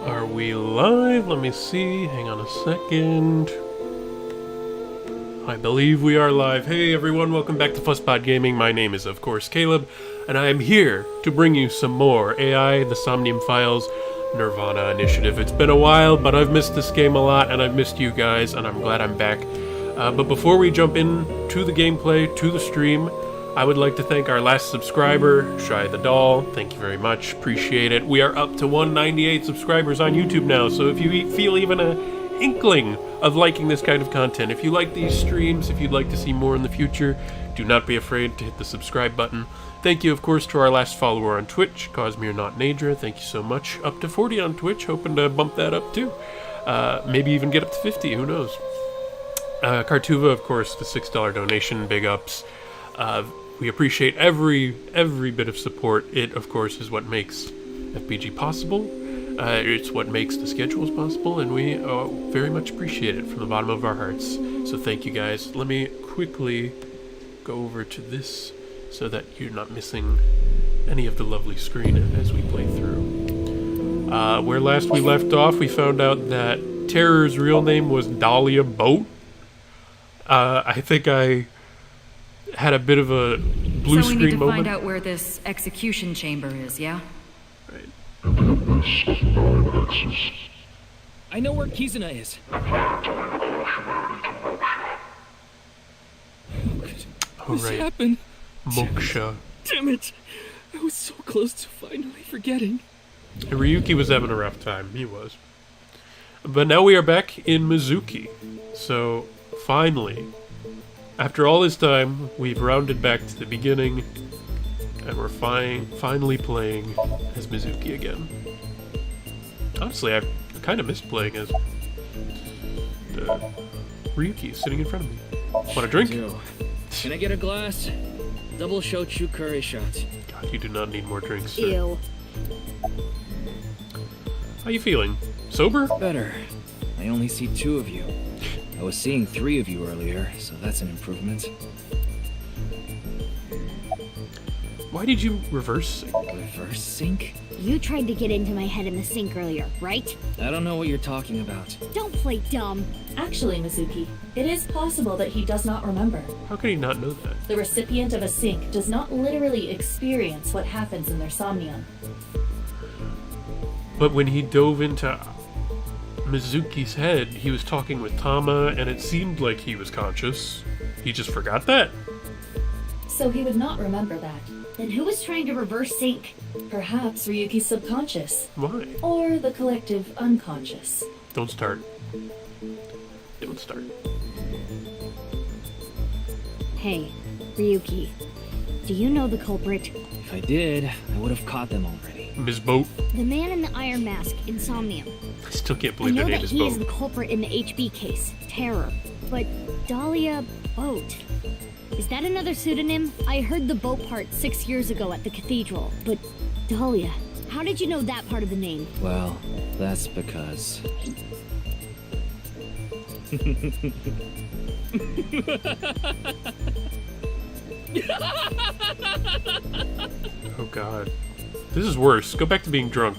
Are we live? Let me see. Hang on a second. I believe we are live. Hey everyone, welcome back to Fusspot Gaming. My name is, of course, Caleb, and I am here to bring you some more AI, the Somnium Files, NirvanA initiative. It's been a while, but I've missed this game a lot, and I've missed you guys, and I'm glad I'm back. But before we jump in to the gameplay, to the stream, I would like to thank our last subscriber, Shy the Doll. Thank you very much. Appreciate it. We are up to 198 subscribers on YouTube now, so if you feel even an inkling of liking this kind of content, if you like these streams, if you'd like to see more in the future, do not be afraid to hit the subscribe button. Thank you, of course, to our last follower on Twitch, CosmereNotNadra. Thank you so much. Up to 40 on Twitch, hoping to bump that up too. Maybe even get up to 50, who knows. Cartuva, of course, the $6 donation, big ups. We appreciate every bit of support. It, of course, is what makes FBG possible. It's what makes the schedules possible, and we very much appreciate it from the bottom of our hearts. So thank you, guys. Let me quickly go over to this so that you're not missing any of the lovely screen as we play through. Where last we left off, we found out that Terror's real name was Dahlia Boat. I think I had a bit of a blue screen moment. So we need to find out where this execution chamber is, yeah? Right. I know where Kizuna is. All This right. happened. Moksha. Damn it! I was so close to finally forgetting. Ryuki was having a rough time. He was. But now we are back in Mizuki. So, finally, after all this time, we've rounded back to the beginning, and we're finally playing as Mizuki again. Honestly, I kind of missed playing as Ryuki sitting in front of me. Want a drink? Zero. Can I get a glass? Double shochu curry shot. God, you do not need more drinks, sir. Ew. How you feeling? Sober? Better. I only see 2 of you. I was seeing 3 of you earlier, so that's an improvement. Why did you reverse sync? Reverse sync? You tried to get into my head in the sink earlier, right? I don't know what you're talking about. Don't play dumb. Actually, Mizuki, it is possible that he does not remember. How could he not know that? The recipient of a sync does not literally experience what happens in their somnium. But when he dove into Mizuki's head, he was talking with Tama, and it seemed like he was conscious. He just forgot that. So he would not remember that. Then who was trying to reverse sync? Perhaps Ryuki's subconscious, Why? or the collective unconscious. Don't start. Don't start. Hey, Ryuki, do you know the culprit? If I did, I would have caught them already. Ms. Boat. The man in the iron mask, Insomnium. I still can't I believe know their that name is he is the Boat. culprit in the HB case, Terror. But Dahlia Boat. Is that another pseudonym? I heard the boat part 6 years ago at the cathedral. But Dahlia, how did you know that part of the name? Well, that's because... Oh god. This is worse. Go back to being drunk.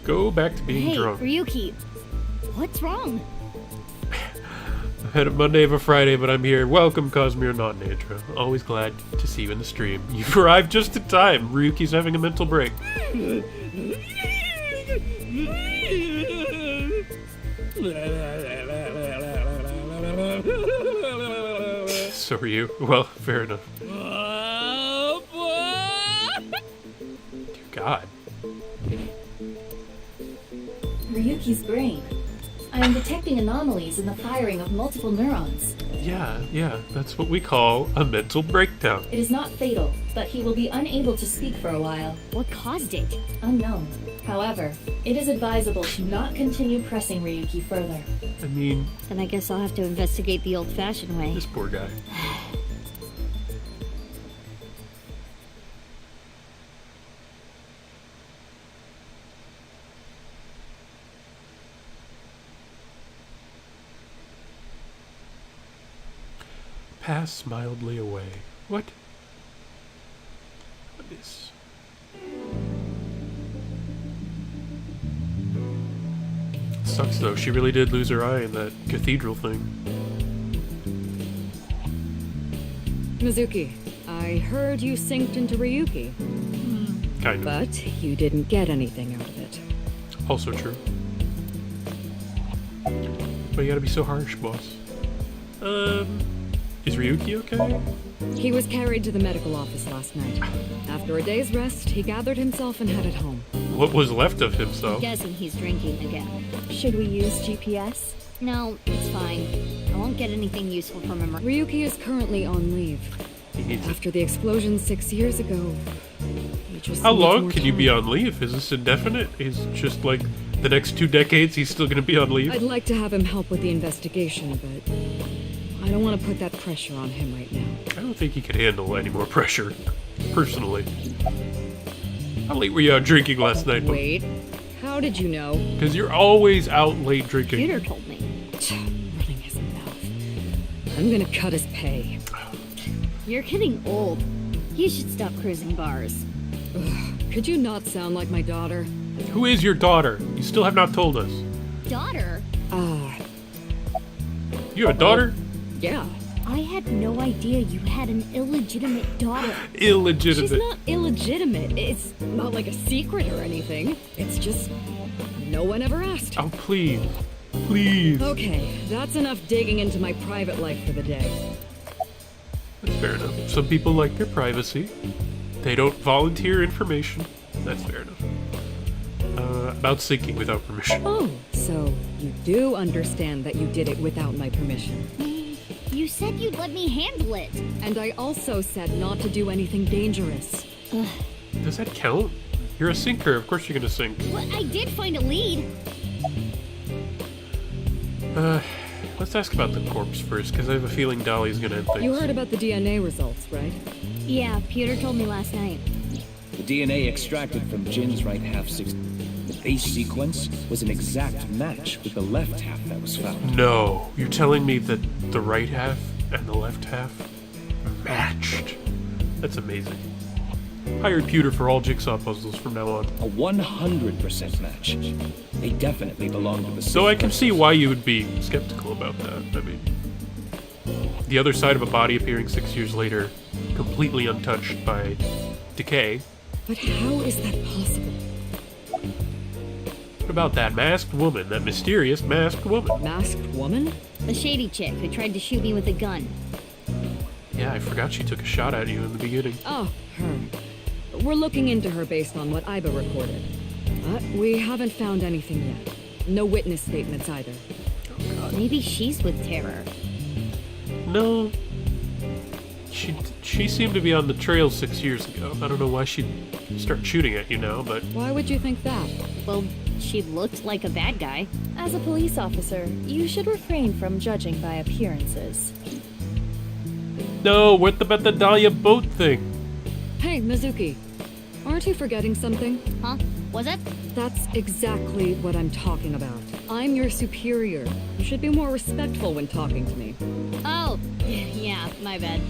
Go back to being Hey, drunk. Ryuki, what's wrong? I've had a Monday of a Friday, but I'm here. Welcome, CosmereNotNadra. Always glad to see you in the stream. You've arrived just in time. Ryuki's having a mental break. So are you. Well, fair enough. Dear God. Ryuki's brain. I am detecting anomalies in the firing of multiple neurons. Yeah, that's what we call a mental breakdown. It is not fatal, but he will be unable to speak for a while. What caused it? Unknown. However, it is advisable to not continue pressing Ryuki further. I mean, Then I guess I'll have to investigate the old-fashioned way. this poor guy. Pass mildly away. What? What is... Sucks though, she really did lose her eye in that cathedral thing. Mizuki, I heard you synced into Ryuki, Kind of. but you didn't get anything out of it. Also true. But you gotta be so harsh, boss. Is Ryuki okay? He was carried to the medical office last night. After a day's rest, he gathered himself and headed home. What was left of him, so? Guessing he's drinking again. Should we use GPS? No, it's fine. I won't get anything useful from him. Ryuki is currently on leave. He needs After the explosion 6 years ago, he just How needs long more can you be time. on leave? Is this indefinite? Is just like the next 2 decades he's still gonna be on leave? I'd like to have him help with the investigation, but I don't want to put that pressure on him right now. I don't think he could handle any more pressure, personally. How late were you out drinking last night? Wait, how did you know? Because you're always out late drinking. Peter told me. Running his mouth. I'm gonna cut his pay. You're getting old. You should stop cruising bars. Could you not sound like my daughter? Who is your daughter? You still have not told us. Daughter? You have a daughter? Yeah. I had no idea you had an illegitimate daughter. Illegitimate. She's not illegitimate. It's not like a secret or anything. It's just no one ever asked. Oh, please. Please. Okay, that's enough digging into my private life for the day. That's fair enough. Some people like their privacy. They don't volunteer information. That's fair enough. About sinking without permission. Oh, so you do understand that you did it without my permission. You said you'd let me handle it. And I also said not to do anything dangerous. Does that count? You're a sinker. Of course you're gonna sink. Well, I did find a lead. Let's ask about the corpse first, because I have a feeling Dolly's gonna end things. You heard about the DNA results, right? Yeah, Peter told me last night. The DNA extracted from Jin's right half the base sequence was an exact match with the left half that was found. No, you're telling me that the right half and the left half matched. That's amazing. Hire Pewter for all jigsaw puzzles from now on. A 100% match. They definitely belong to the same So I can see person. why you would be skeptical about that. I mean, the other side of a body appearing 6 years later, completely untouched by decay. But how is that possible? What about that masked woman, that mysterious masked woman? Masked woman? The shady chick who tried to shoot me with a gun. Yeah, I forgot she took a shot at you in the beginning. Oh, her. We're looking into her based on what Iba recorded. But we haven't found anything yet. No witness statements either. Maybe she's with Terror. No. She seemed to be on the trail 6 years ago. I don't know why she'd start shooting at you now, but... Why would you think that? Well, she looked like a bad guy. As a police officer, you should refrain from judging by appearances. No, what about the Dahlia Boat thing? Hey, Mizuki. Aren't you forgetting something? Huh? Was it? That's exactly what I'm talking about. I'm your superior. You should be more respectful when talking to me. Oh, yeah, my bad.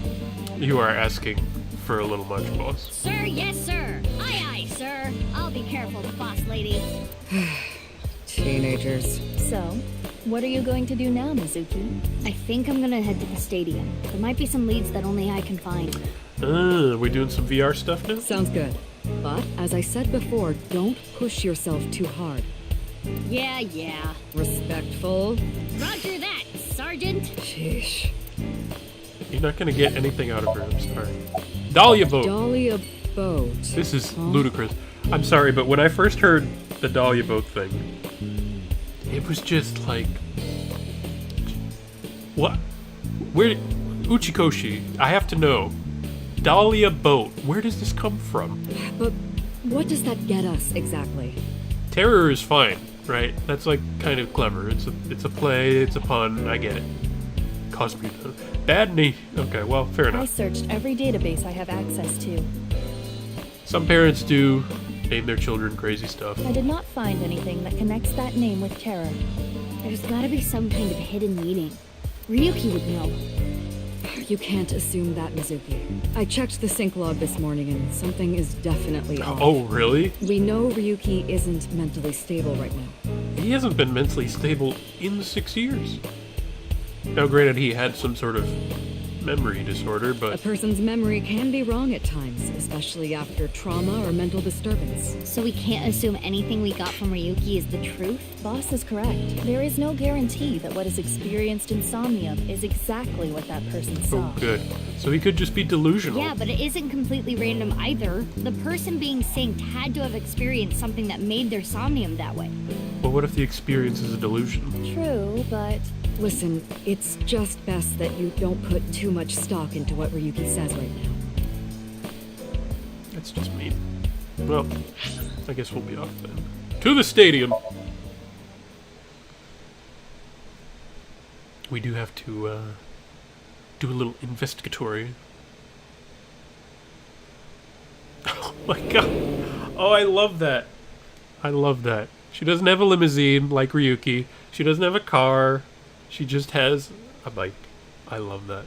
You are asking for a little much, boss. Sir, yes, sir. Aye, aye, sir. I'll be careful, boss lady. Teenagers. So, what are you going to do now, Mizuki? I think I'm gonna head to the stadium. There might be some leads that only I can find. We doing some VR stuff now? Sounds good. But, as I said before, don't push yourself too hard. Yeah, yeah. Respectful. Roger that, Sergeant. Sheesh. You're not gonna get anything out of her, I'm sorry. Dahlia Boat! Dahlia Boat. This is ludicrous. I'm sorry, but when I first heard the Dahlia Boat thing, it was just like... What? Where... Uchikoshi, I have to know. Dahlia Boat, where does this come from? But what does that get us exactly? Terror is fine, right? That's like kind of clever. It's a play, it's a pun, I get it. Cosmere. Bad name. Okay, well, fair I enough. searched every database I have access to. Some parents do name their children crazy stuff. I did not find anything that connects that name with terror. There's gotta be some kind of hidden meaning. Ryuki would know. You can't assume that, Mizuki. I checked the sync log this morning and something is definitely off. Oh, really? We know Ryuki isn't mentally stable right now. He hasn't been mentally stable in 6 years. Now, granted, he had some sort of memory disorder, A but person's memory can be wrong at times, especially after trauma or mental disturbance. So we can't assume anything we got from Ryuki is the truth? Boss is correct. There is no guarantee that what is experienced in Somnium is exactly what that person saw. oh, good. So he could just be delusional. Yeah, but it isn't completely random either. The person being synced had to have experienced something that made their somnium that way. Well, what if the experience is a delusion? True, but Listen, it's just best that you don't put too much stock into what Ryuki says right now. That's just mean. Well, I guess we'll be off then. To the stadium! We do have to, do a little investigatory. Oh my god! Oh, I love that! I love that. She doesn't have a limousine like Ryuki. She doesn't have a car. She just has a bike. I love that.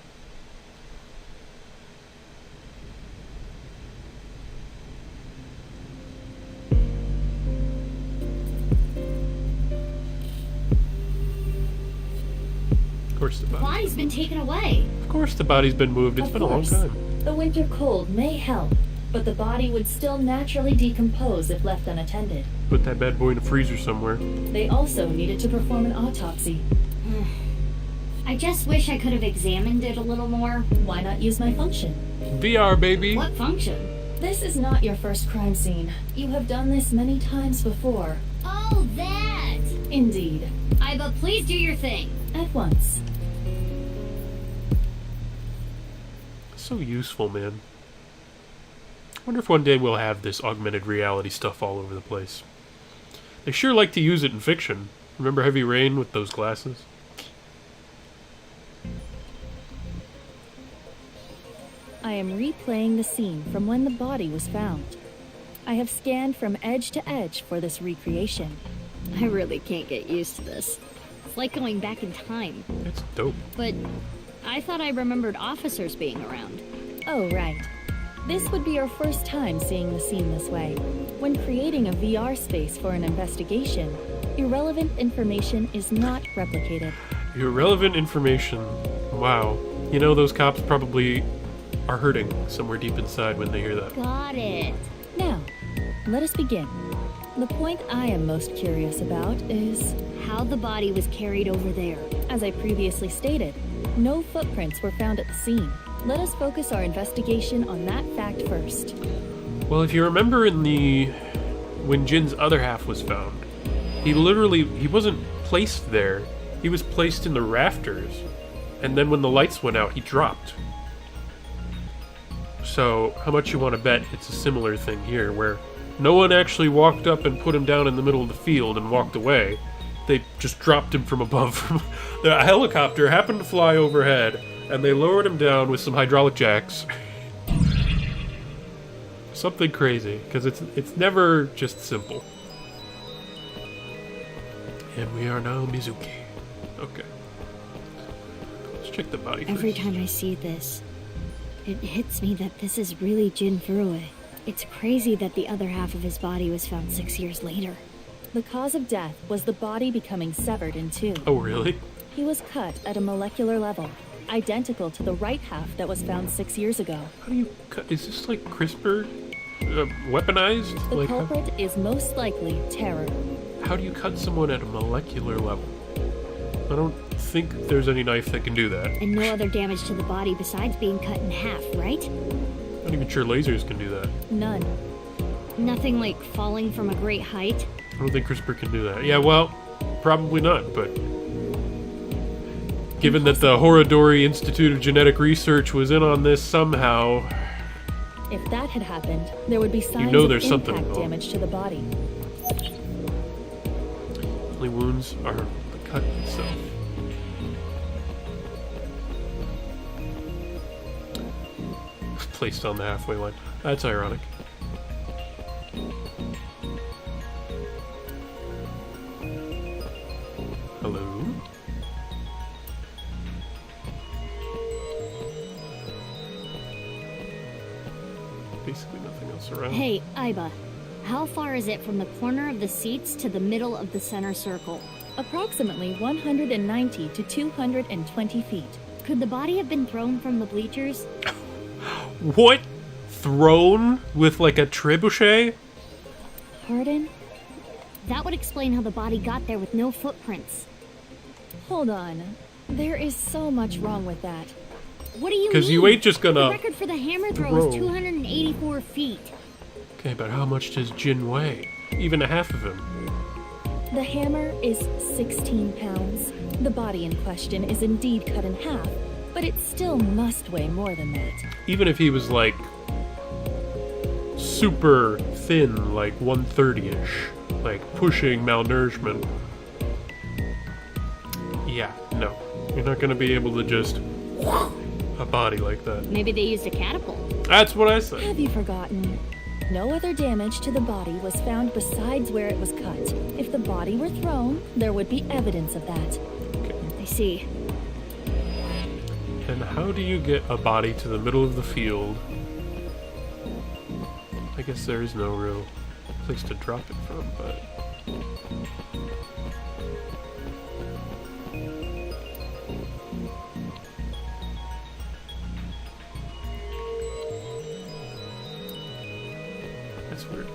Of course the body. Body's been taken away. Of course the body's been moved. It's Of been a long course. time. The winter cold may help, but the body would still naturally decompose if left unattended. Put that bad boy in a freezer somewhere. They also needed to perform an autopsy. I just wish I could have examined it a little more. Why not use my function? VR, baby! What function? This is not your first crime scene. You have done this many times before. Oh, that! Indeed. Iba, please do your thing. At once. So useful, man. I wonder if one day we'll have this augmented reality stuff all over the place. They sure like to use it in fiction. Remember Heavy Rain with those glasses? I am replaying the scene from when the body was found. I have scanned from edge to edge for this recreation. I really can't get used to this. It's like going back in time. That's dope. But I thought I remembered officers being around. Oh, right. This would be our first time seeing the scene this way. When creating a VR space for an investigation, irrelevant information is not replicated. Irrelevant information. Wow. You know, those cops probably are hurting somewhere deep inside when they hear that. Got it. Now, let us begin. The point I am most curious about is, How the body was carried over there. as I previously stated, no footprints were found at the scene. Let us focus our investigation on that fact first. Well, if you remember when Jin's other half was found, he wasn't placed there. He was placed in the rafters. And then when the lights went out, he dropped. So, how much you want to bet it's a similar thing here, where no one actually walked up and put him down in the middle of the field and walked away. They just dropped him from above. The helicopter happened to fly overhead, and they lowered him down with some hydraulic jacks. Something crazy, because it's never just simple. And we are now Mizuki. Okay. Let's check the body Every first. time I see this, it hits me that this is really Jin Furue. It's crazy that the other half of his body was found 6 years later. The cause of death was the body becoming severed in two. Oh, really? He was cut at a molecular level, identical to the right half that was found 6 years ago. How do you cut? Is this like CRISPR weaponized? The Like, culprit is most likely terror. how do you cut someone at a molecular level? I don't think there's any knife that can do that. And no other damage to the body besides being cut in half, right? Not even sure lasers can do that. None. Nothing like falling from a great height. I don't think CRISPR can do that. Yeah, well, probably not, but given that the Horodori Institute of Genetic Research was in on this somehow, If that had happened, there would be signs know of there's something impact involved. damage to the body. only wounds are the cut itself. Placed on the halfway line. That's ironic. Hello? Basically nothing else around. Hey, Iba, how far is it from the corner of the seats to the middle of the center circle? Approximately 190 to 220 feet. Could the body have been thrown from the bleachers? What? Thrown with like a trebuchet? Pardon? That would explain how the body got there with no footprints. Hold on. There is so much wrong with that. What do you mean? Because you ain't just The gonna... record for the hammer throw is 284 feet. Okay, but how much does Jin weigh? Even a half of him. The hammer is 16 pounds. The body in question is indeed cut in half, but it still must weigh more than that. Even if he was like super thin, like 130-ish, like pushing malnourishment. Yeah, no. You're not gonna be able to just a body like that. Maybe they used a catapult. That's what I said. Have you forgotten? No other damage to the body was found besides where it was cut. If the body were thrown, there would be evidence of that. I see. Then how do you get a body to the middle of the field? I guess there is no real place to drop it from, but... That's weird.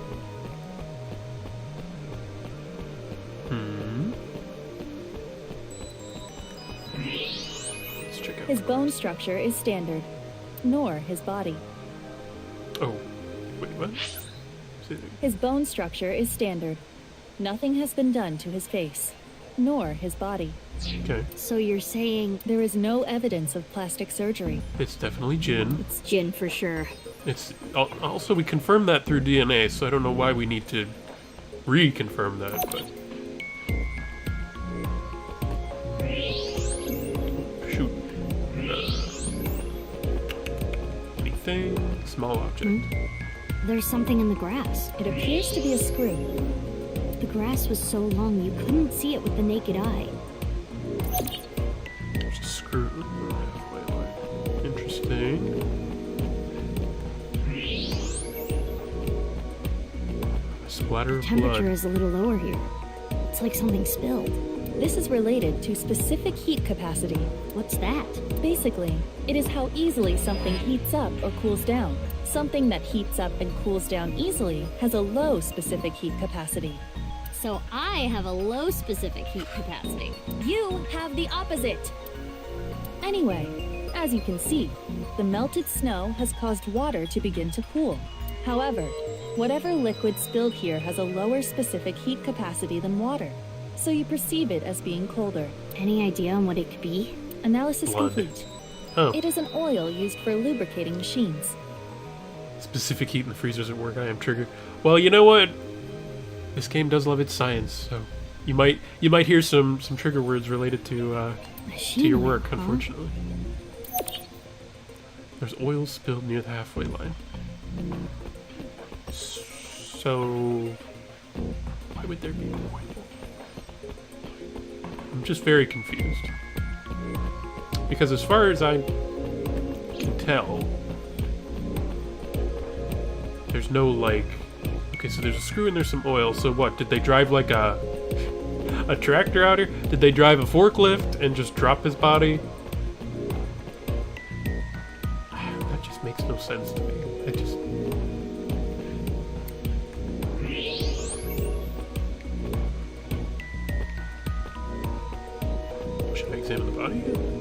Let's check out. His bone structure is standard, nor his body. Oh, wait, what? His bone structure is standard. Nothing has been done to his face, nor his body. Okay, So you're saying There is no evidence of plastic surgery. it's definitely Jin. it's Jin for sure. It's also we confirmed that through DNA, so I don't know why we need to reconfirm that. But shoot, anything small object. There's something in the grass. It appears to be a screw. The grass was so long you couldn't see it with the naked eye. There's a screw. Wait. Interesting. A splatter of Temperature blood. is a little lower here. It's like something spilled. This is related to specific heat capacity. What's that? Basically, it is how easily something heats up or cools down. Something that heats up and cools down easily has a low specific heat capacity. So I have a low specific heat capacity. You have the opposite. Anyway, as you can see, the melted snow has caused water to begin to cool. However, whatever liquid spilled here has a lower specific heat capacity than water, so you perceive it as being colder. Any idea on what it could be? Analysis Blood. complete. Oh, It is an oil used for lubricating machines. specific heat in the freezer doesn't work. I am triggered. Well, you know what? This game does love its science, so you might hear some trigger words related to your Machine work, huh? unfortunately. There's oil spilled near the halfway line. So why would there be oil? I'm just very confused. Because as far as I can tell, there's no like... Okay, so there's a screw and there's some oil. So what, did they drive like a tractor out here? Did they drive a forklift and just drop his body? That just makes no sense to me. It just... Should I examine the body again?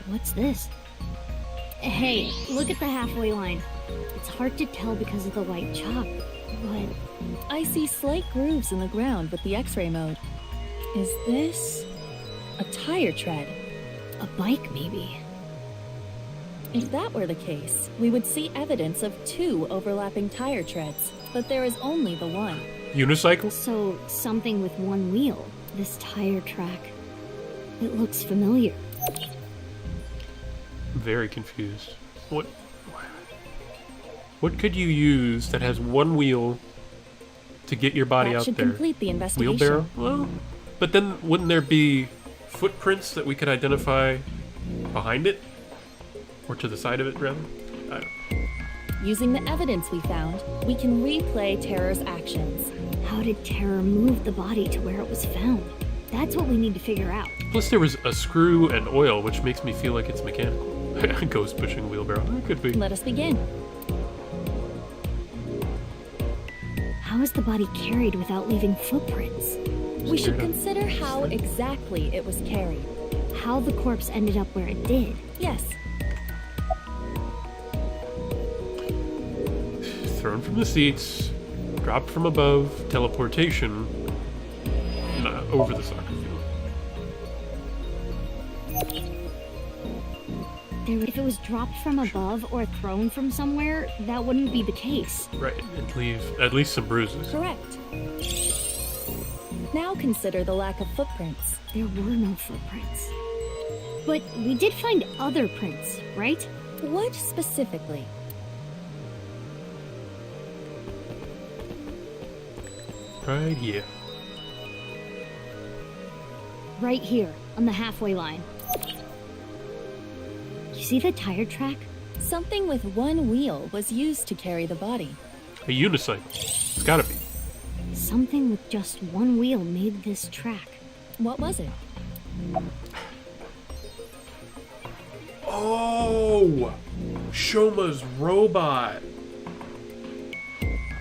What's this? Hey, look at the halfway line. It's hard to tell because of the white chalk, but I see slight grooves in the ground with the X-ray mode. Is this a tire tread? a bike maybe. If that were the case, we would see evidence of 2 overlapping tire treads, but there is only the one. Unicycle? So, something with one wheel. This tire track. It looks familiar. Very confused. What could you use that has one wheel to get your body That out should there? complete the investigation. Wheelbarrow? Well, but then wouldn't there be footprints that we could identify behind it? Or to the side of it, rather? I don't know. Using the evidence we found, we can replay Terror's actions. How did Terror move the body to where it was found? That's what we need to figure out. Plus there was a screw and oil, which makes me feel like it's mechanical. Ghost pushing wheelbarrow. It could be. Let us begin. How is the body carried without leaving footprints? We should consider how exactly it was carried. How the corpse ended up where it did. Yes, Thrown from the seats, dropped from above, teleportation, over the soccer field. If it was dropped from above or thrown from somewhere, that wouldn't be the case. Right, and leave at least some bruises. correct. Now consider the lack of footprints. There were no footprints. But we did find other prints, right? What specifically? Right here. Right here, on the halfway line. You see the tire track? Something with one wheel was used to carry the body. A unicycle. It's gotta be. Something with just one wheel made this track. What was it? Oh! Shoma's robot!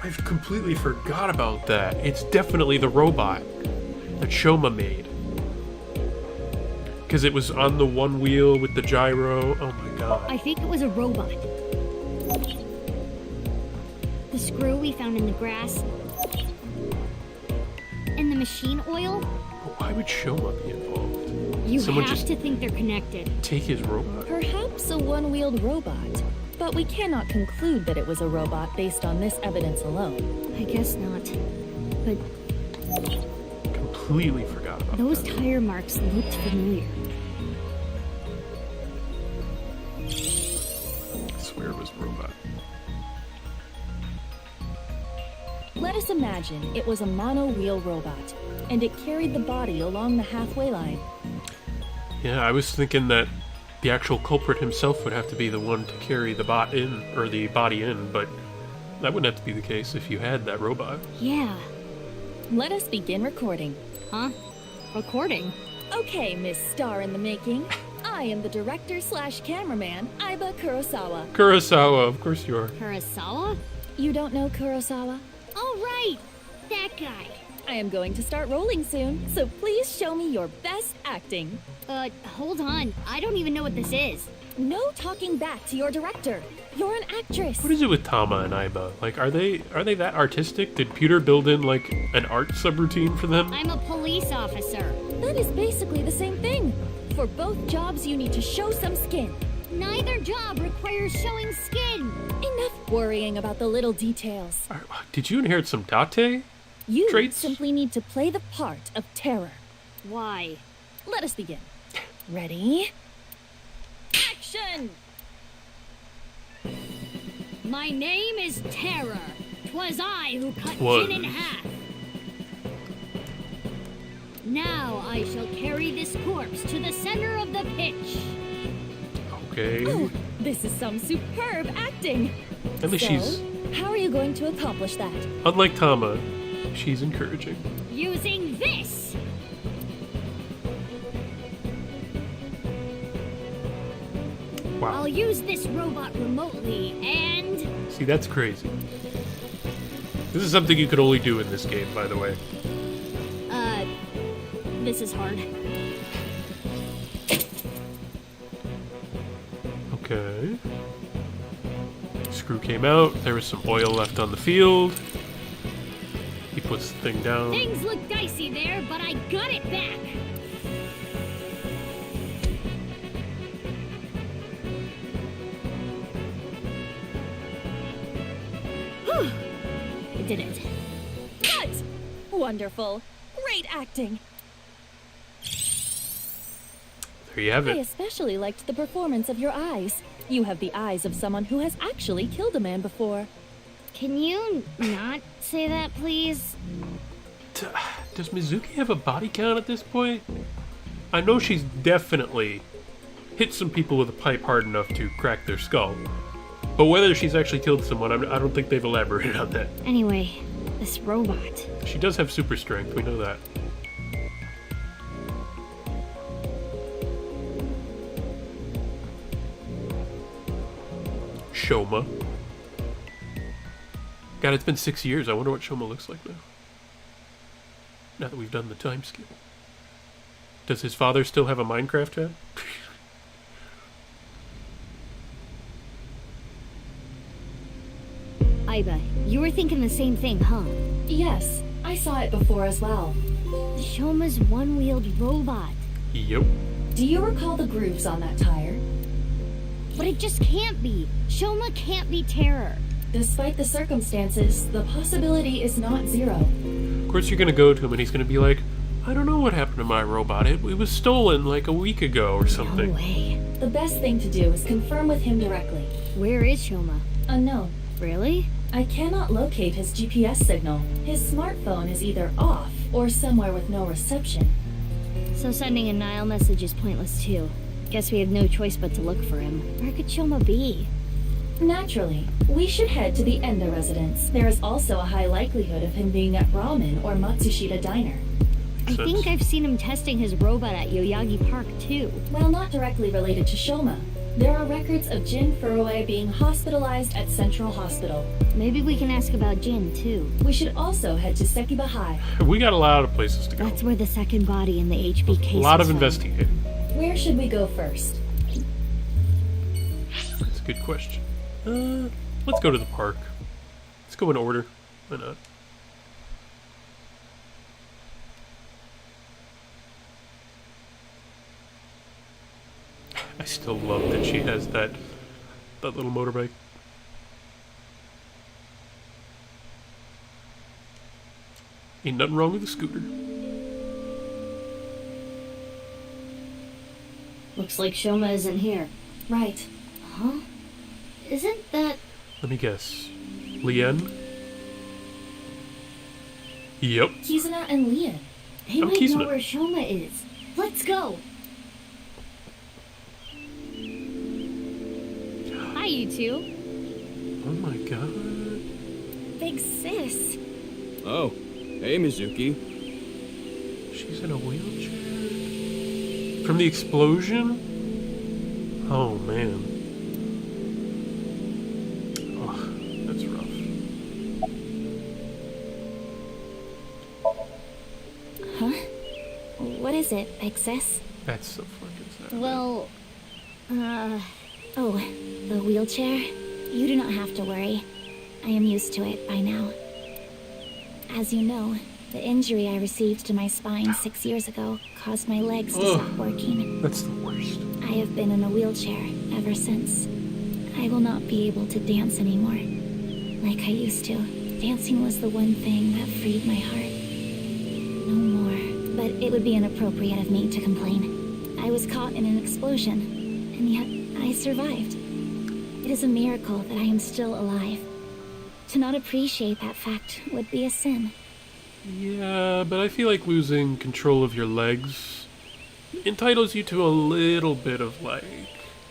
I've completely forgot about that. It's definitely the robot that Shoma made. Because it was on the one wheel with the gyro. Oh my god. I think it was a robot. The screw we found in the grass. And the machine oil. But why would Shoma be involved? You Someone have just to think they're connected. take his robot. Perhaps a one-wheeled robot. But we cannot conclude that it was a robot based on this evidence alone. I guess not. But Completely forgot about those that. tire marks looked familiar. I swear it was a robot. Let us imagine it was a mono-wheel robot, and it carried the body along the halfway line. Yeah, I was thinking that the actual culprit himself would have to be the one to carry the bot in, or the body in, but that wouldn't have to be the case if you had that robot. Yeah. Let us begin recording. Huh? Recording? Okay, Miss Star in the Making. I am the director/cameraman, Aiba Kurosawa. Kurosawa, of course you are. Kurosawa? You don't know Kurosawa? Oh, right! That guy. I am going to start rolling soon, so please show me your best acting. Hold on. I don't even know what this is. No talking back to your director. You're an actress. What is it with Tama and Aiba? Like, are they that artistic? Did Peter build in, like, an art subroutine for them? I'm a police officer. That is basically the same thing. For both jobs, you need to show some skin. Neither job requires showing skin. Enough worrying about the little details. Did you inherit some Date? You Traits? simply need to play the part of terror. Why? Let us begin. Ready? Action! My name is Terror. 'Twas I who cut Was. Jin in half. Now I shall carry this corpse to the center of the pitch. Okay. Oh, this is some superb acting. At least So, she's, how are you going to accomplish that? unlike Tama, she's encouraging. Using this. Wow. I'll use this robot remotely and... See, that's crazy. This is something you can only do in this game, by the way. This is hard. Okay. Screw came out. There was some oil left on the field. He puts the thing down. Things look dicey there, but I got it back. Whew. I did it. Cut! Wonderful. Great acting. There you have I it. especially liked the performance of your eyes. You have the eyes of someone who has actually killed a man before. Can you not say that, please? Does Mizuki have a body count at this point? I know she's definitely hit some people with a pipe hard enough to crack their skull. But whether she's actually killed someone, I don't think they've elaborated on that. Anyway, this robot. She does have super strength, we know that. Shoma. God, it's been 6 years. I wonder what Shoma looks like now. Now that we've done the time skip. Does his father still have a Minecraft head? Iba, you were thinking the same thing, huh? Yes, I saw it before as well. Shoma's one-wheeled robot. Yep. Do you recall the grooves on that tire? But it just can't be. Shoma can't be Terror. Despite the circumstances, the possibility is not zero. Of course you're gonna go to him and he's gonna be like, I don't know what happened to my robot. It was stolen like a week ago or something. No way. The best thing to do is confirm with him directly. Where is Shoma? Unknown. Really? I cannot locate his GPS signal. His smartphone is either off or somewhere with no reception. So sending a Nile message is pointless too. Guess we have no choice but to look for him. Where could Shoma be? Naturally, we should head to the Enda residence. There is also a high likelihood of him being at Ramen or Matsushita Diner. I think I've seen him testing his robot at Yoyagi Park too. While not directly related to Shoma, there are records of Jin Furue being hospitalized at Central Hospital. Maybe we can ask about Jin too. We should also head to Sekiba High. We got a lot of places to go. That's where the second body in the HB case A lot was of found. investigating. Where should we go first? That's a good question. Let's go to the park. Let's go in order. Why not? I still love that she has that little motorbike. Ain't nothing wrong with a scooter. Looks like Shoma isn't here. Right. Huh? Isn't that... Let me guess. Lien? Yep. Kizuna and Leon. They I'm might Kizuna. know where Shoma is. Let's go! Hi, you two. Oh my god. Big sis. Oh, hey Mizuki. She's in a wheelchair? From the explosion? Oh man. Oh, that's rough. Huh? What is it, Big Sis? That's so fucking sad. Well, Oh, the wheelchair? You do not have to worry. I am used to it by now. As you know, the injury I received to my spine 6 years ago caused my legs to stop working. That's the worst. I have been in a wheelchair ever since. I will not be able to dance anymore. Like I used to. Dancing was the one thing that freed my heart. No more. But it would be inappropriate of me to complain. I was caught in an explosion, and yet I survived. It is a miracle that I am still alive. To not appreciate that fact would be a sin. Yeah, but I feel like losing control of your legs entitles you to a little bit of like,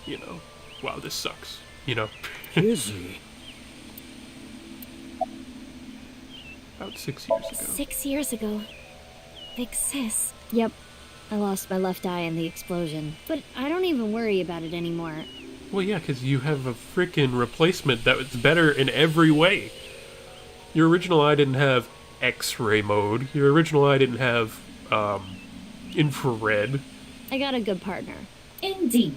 you know, wow, this sucks, you know? Izzy. About 6 years ago. 6 years ago. Big Sis. yep. I lost my left eye in the explosion. But I don't even worry about it anymore. Well, yeah, because you have a freaking replacement that was better in every way. Your original eye didn't have X-ray mode. Your original eye didn't have, infrared. I got a good partner. Indeed.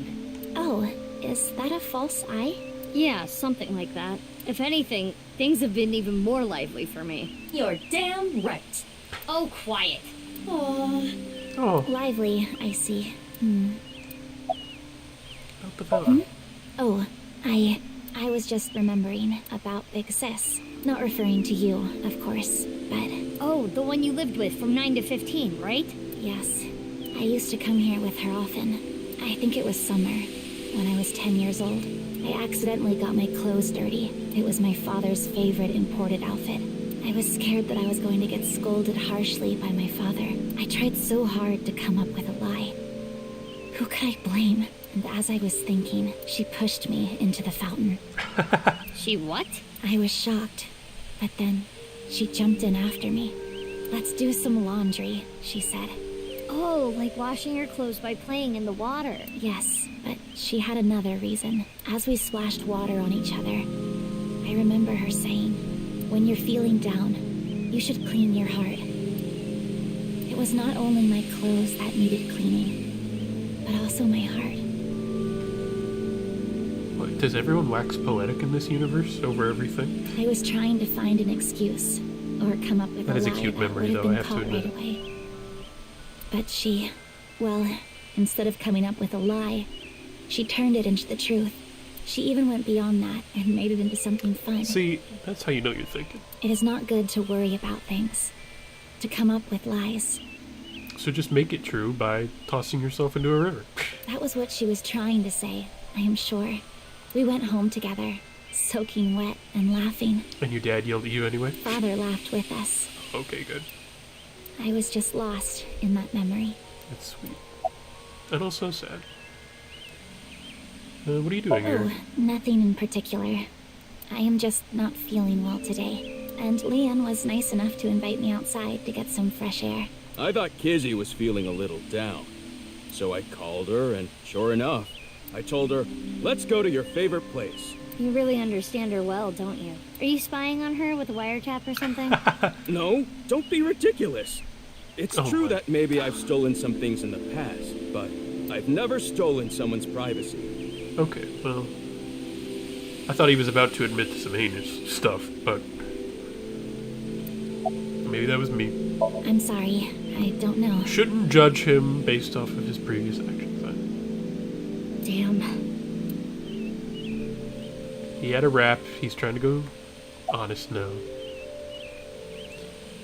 Oh, is that a false eye? Yeah, something like that. If anything, things have been even more lively for me. You're damn right. Oh, quiet. Aww. Oh, Lively, I see. not the fella. Oh, I was just remembering about Big Sis. Not referring to you, of course, but Oh, the one you lived with from 9 to 15, right? yes. I used to come here with her often. I think it was summer, when I was 10 years old. I accidentally got my clothes dirty. It was my father's favorite imported outfit. I was scared that I was going to get scolded harshly by my father. I tried so hard to come up with a lie. Who could I blame? And as I was thinking, she pushed me into the fountain. She what? I was shocked, but then she jumped in after me. Let's do some laundry, she said. Oh, like washing your clothes by playing in the water. Yes, but she had another reason. As we splashed water on each other, I remember her saying, when you're feeling down, you should clean your heart. It was not only my clothes that needed cleaning, but also my heart. What, does everyone wax poetic in this universe over everything? I was trying to find an excuse, or come up with That a is a lie cute that memory, would though, I have have been to caught admit. right away. But she, well, instead of coming up with a lie, she turned it into the truth. She even went beyond that and made it into something fun. See, that's how you know you're thinking. It is not good to worry about things, to come up with lies. So just make it true by tossing yourself into a river. That was what she was trying to say, I am sure. We went home together, soaking wet and laughing. And your dad yelled at you anyway? Father laughed with us. Okay, good. I was just lost in that memory. That's sweet. And also sad. What are you doing Oh, here? nothing in particular. I am just not feeling well today. And Leon was nice enough to invite me outside to get some fresh air. I thought Kizzy was feeling a little down. So I called her, and sure enough, I told her, let's go to your favorite place. You really understand her well, don't you? Are you spying on her with a wiretap or something? No, don't be ridiculous. It's Oh true my that maybe I've stolen some things in the past, but I've never stolen someone's privacy. Okay, well... I thought he was about to admit to some heinous stuff, but... maybe that was me. I'm sorry, I don't know. Shouldn't judge him based off of his previous actions, Damn. He had a rap, he's trying to go honest now.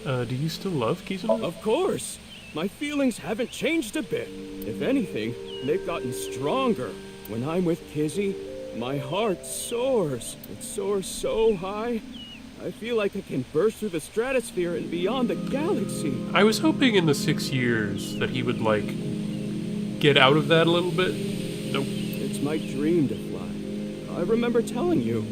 Do you still love Kizuna? Of course! My feelings haven't changed a bit. If anything, they've gotten stronger. When I'm with Kizzy, my heart soars. It soars so high, I feel like I can burst through the stratosphere and beyond the galaxy. I was hoping in the 6 years that he would, like, get out of that a little bit. Nope. It's my dream to fly. I remember telling you.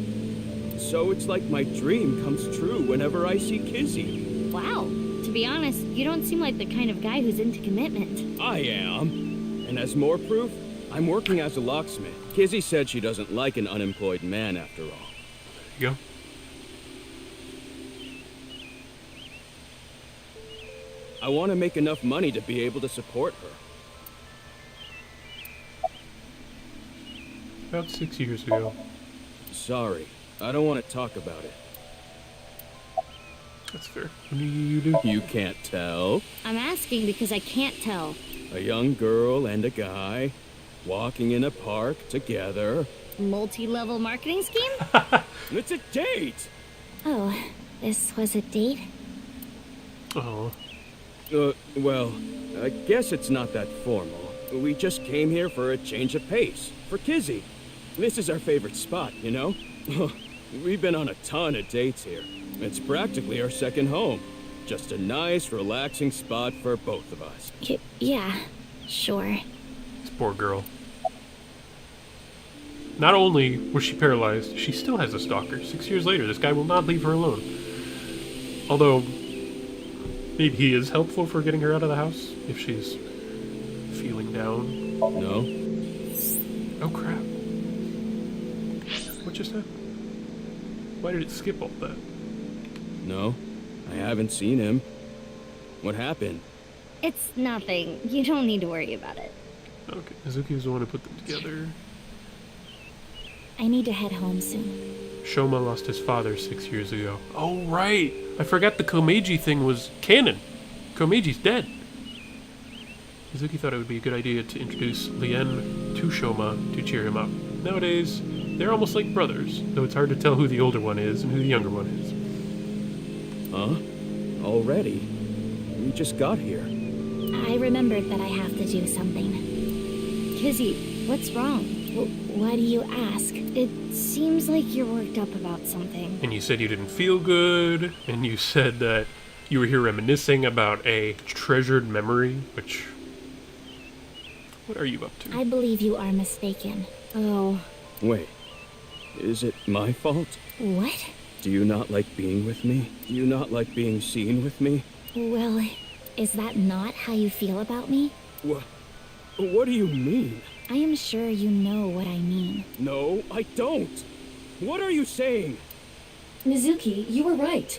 So it's like my dream comes true whenever I see Kizzy. Wow. To be honest, you don't seem like the kind of guy who's into commitment. I am. And as more proof, I'm working as a locksmith. Kizzy said she doesn't like an unemployed man after all. There you go. I want to make enough money to be able to support her. About 6 years ago. Sorry, I don't want to talk about it. That's fair. What do you do? You can't tell. I'm asking because I can't tell. A young girl and a guy walking in a park together. Multi-level marketing scheme? It's a date! Oh, this was a date? Oh. Well, I guess it's not that formal. We just came here for a change of pace. For Kizzy. This is our favorite spot, you know? We've been on a ton of dates here. It's practically our second home. Just a nice, relaxing spot for both of us. Yeah, sure. This poor girl. Not only was she paralyzed, she still has a stalker. 6 years later, this guy will not leave her alone. Although, maybe he is helpful for getting her out of the house if she's feeling down. No? Oh crap. What just happened? Why did it skip all that? No, I haven't seen him. What happened? It's nothing. You don't need to worry about it. Okay, Mizuki was the one who put them together. I need to head home soon. Shoma lost his father 6 years ago. Oh, right! I forgot the Komeiji thing was canon. Komeiji's dead. Mizuki thought it would be a good idea to introduce Lien to Shoma to cheer him up. Nowadays, they're almost like brothers, though it's hard to tell who the older one is and who the younger one is. Huh? Already? We just got here. I remembered that I have to do something. Kizzy, what's wrong? Why do you ask? It seems like you're worked up about something. And you said you didn't feel good, and you said that you were here reminiscing about a treasured memory, which... What are you up to? I believe you are mistaken. Oh, Wait, is it my fault? What? Do you not like being with me? Do you not like being seen with me? Well, is that not how you feel about me? What do you mean? I am sure you know what I mean. No, I don't. What are you saying? Mizuki, you were right.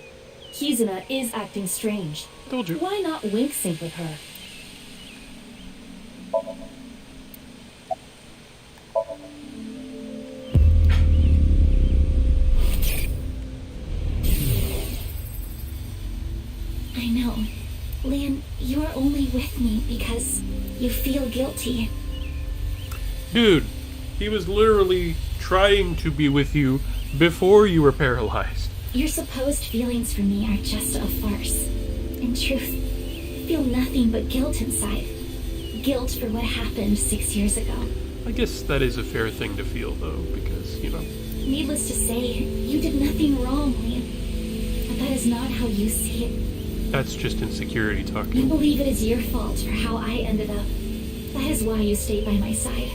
Kizuna is acting strange. Told you. Why not wink sync with her? I know. Lan, you're only with me because you feel guilty. Dude, he was literally trying to be with you before you were paralyzed. Your supposed feelings for me are just a farce. In truth, I feel nothing but guilt inside. Guilt for what happened 6 years ago. I guess that is a fair thing to feel, though, because, you know... Needless to say, you did nothing wrong, Lan. But that is not how you see it. That's just insecurity You talking. believe it is your fault for how I ended up. That is why you stayed by my side.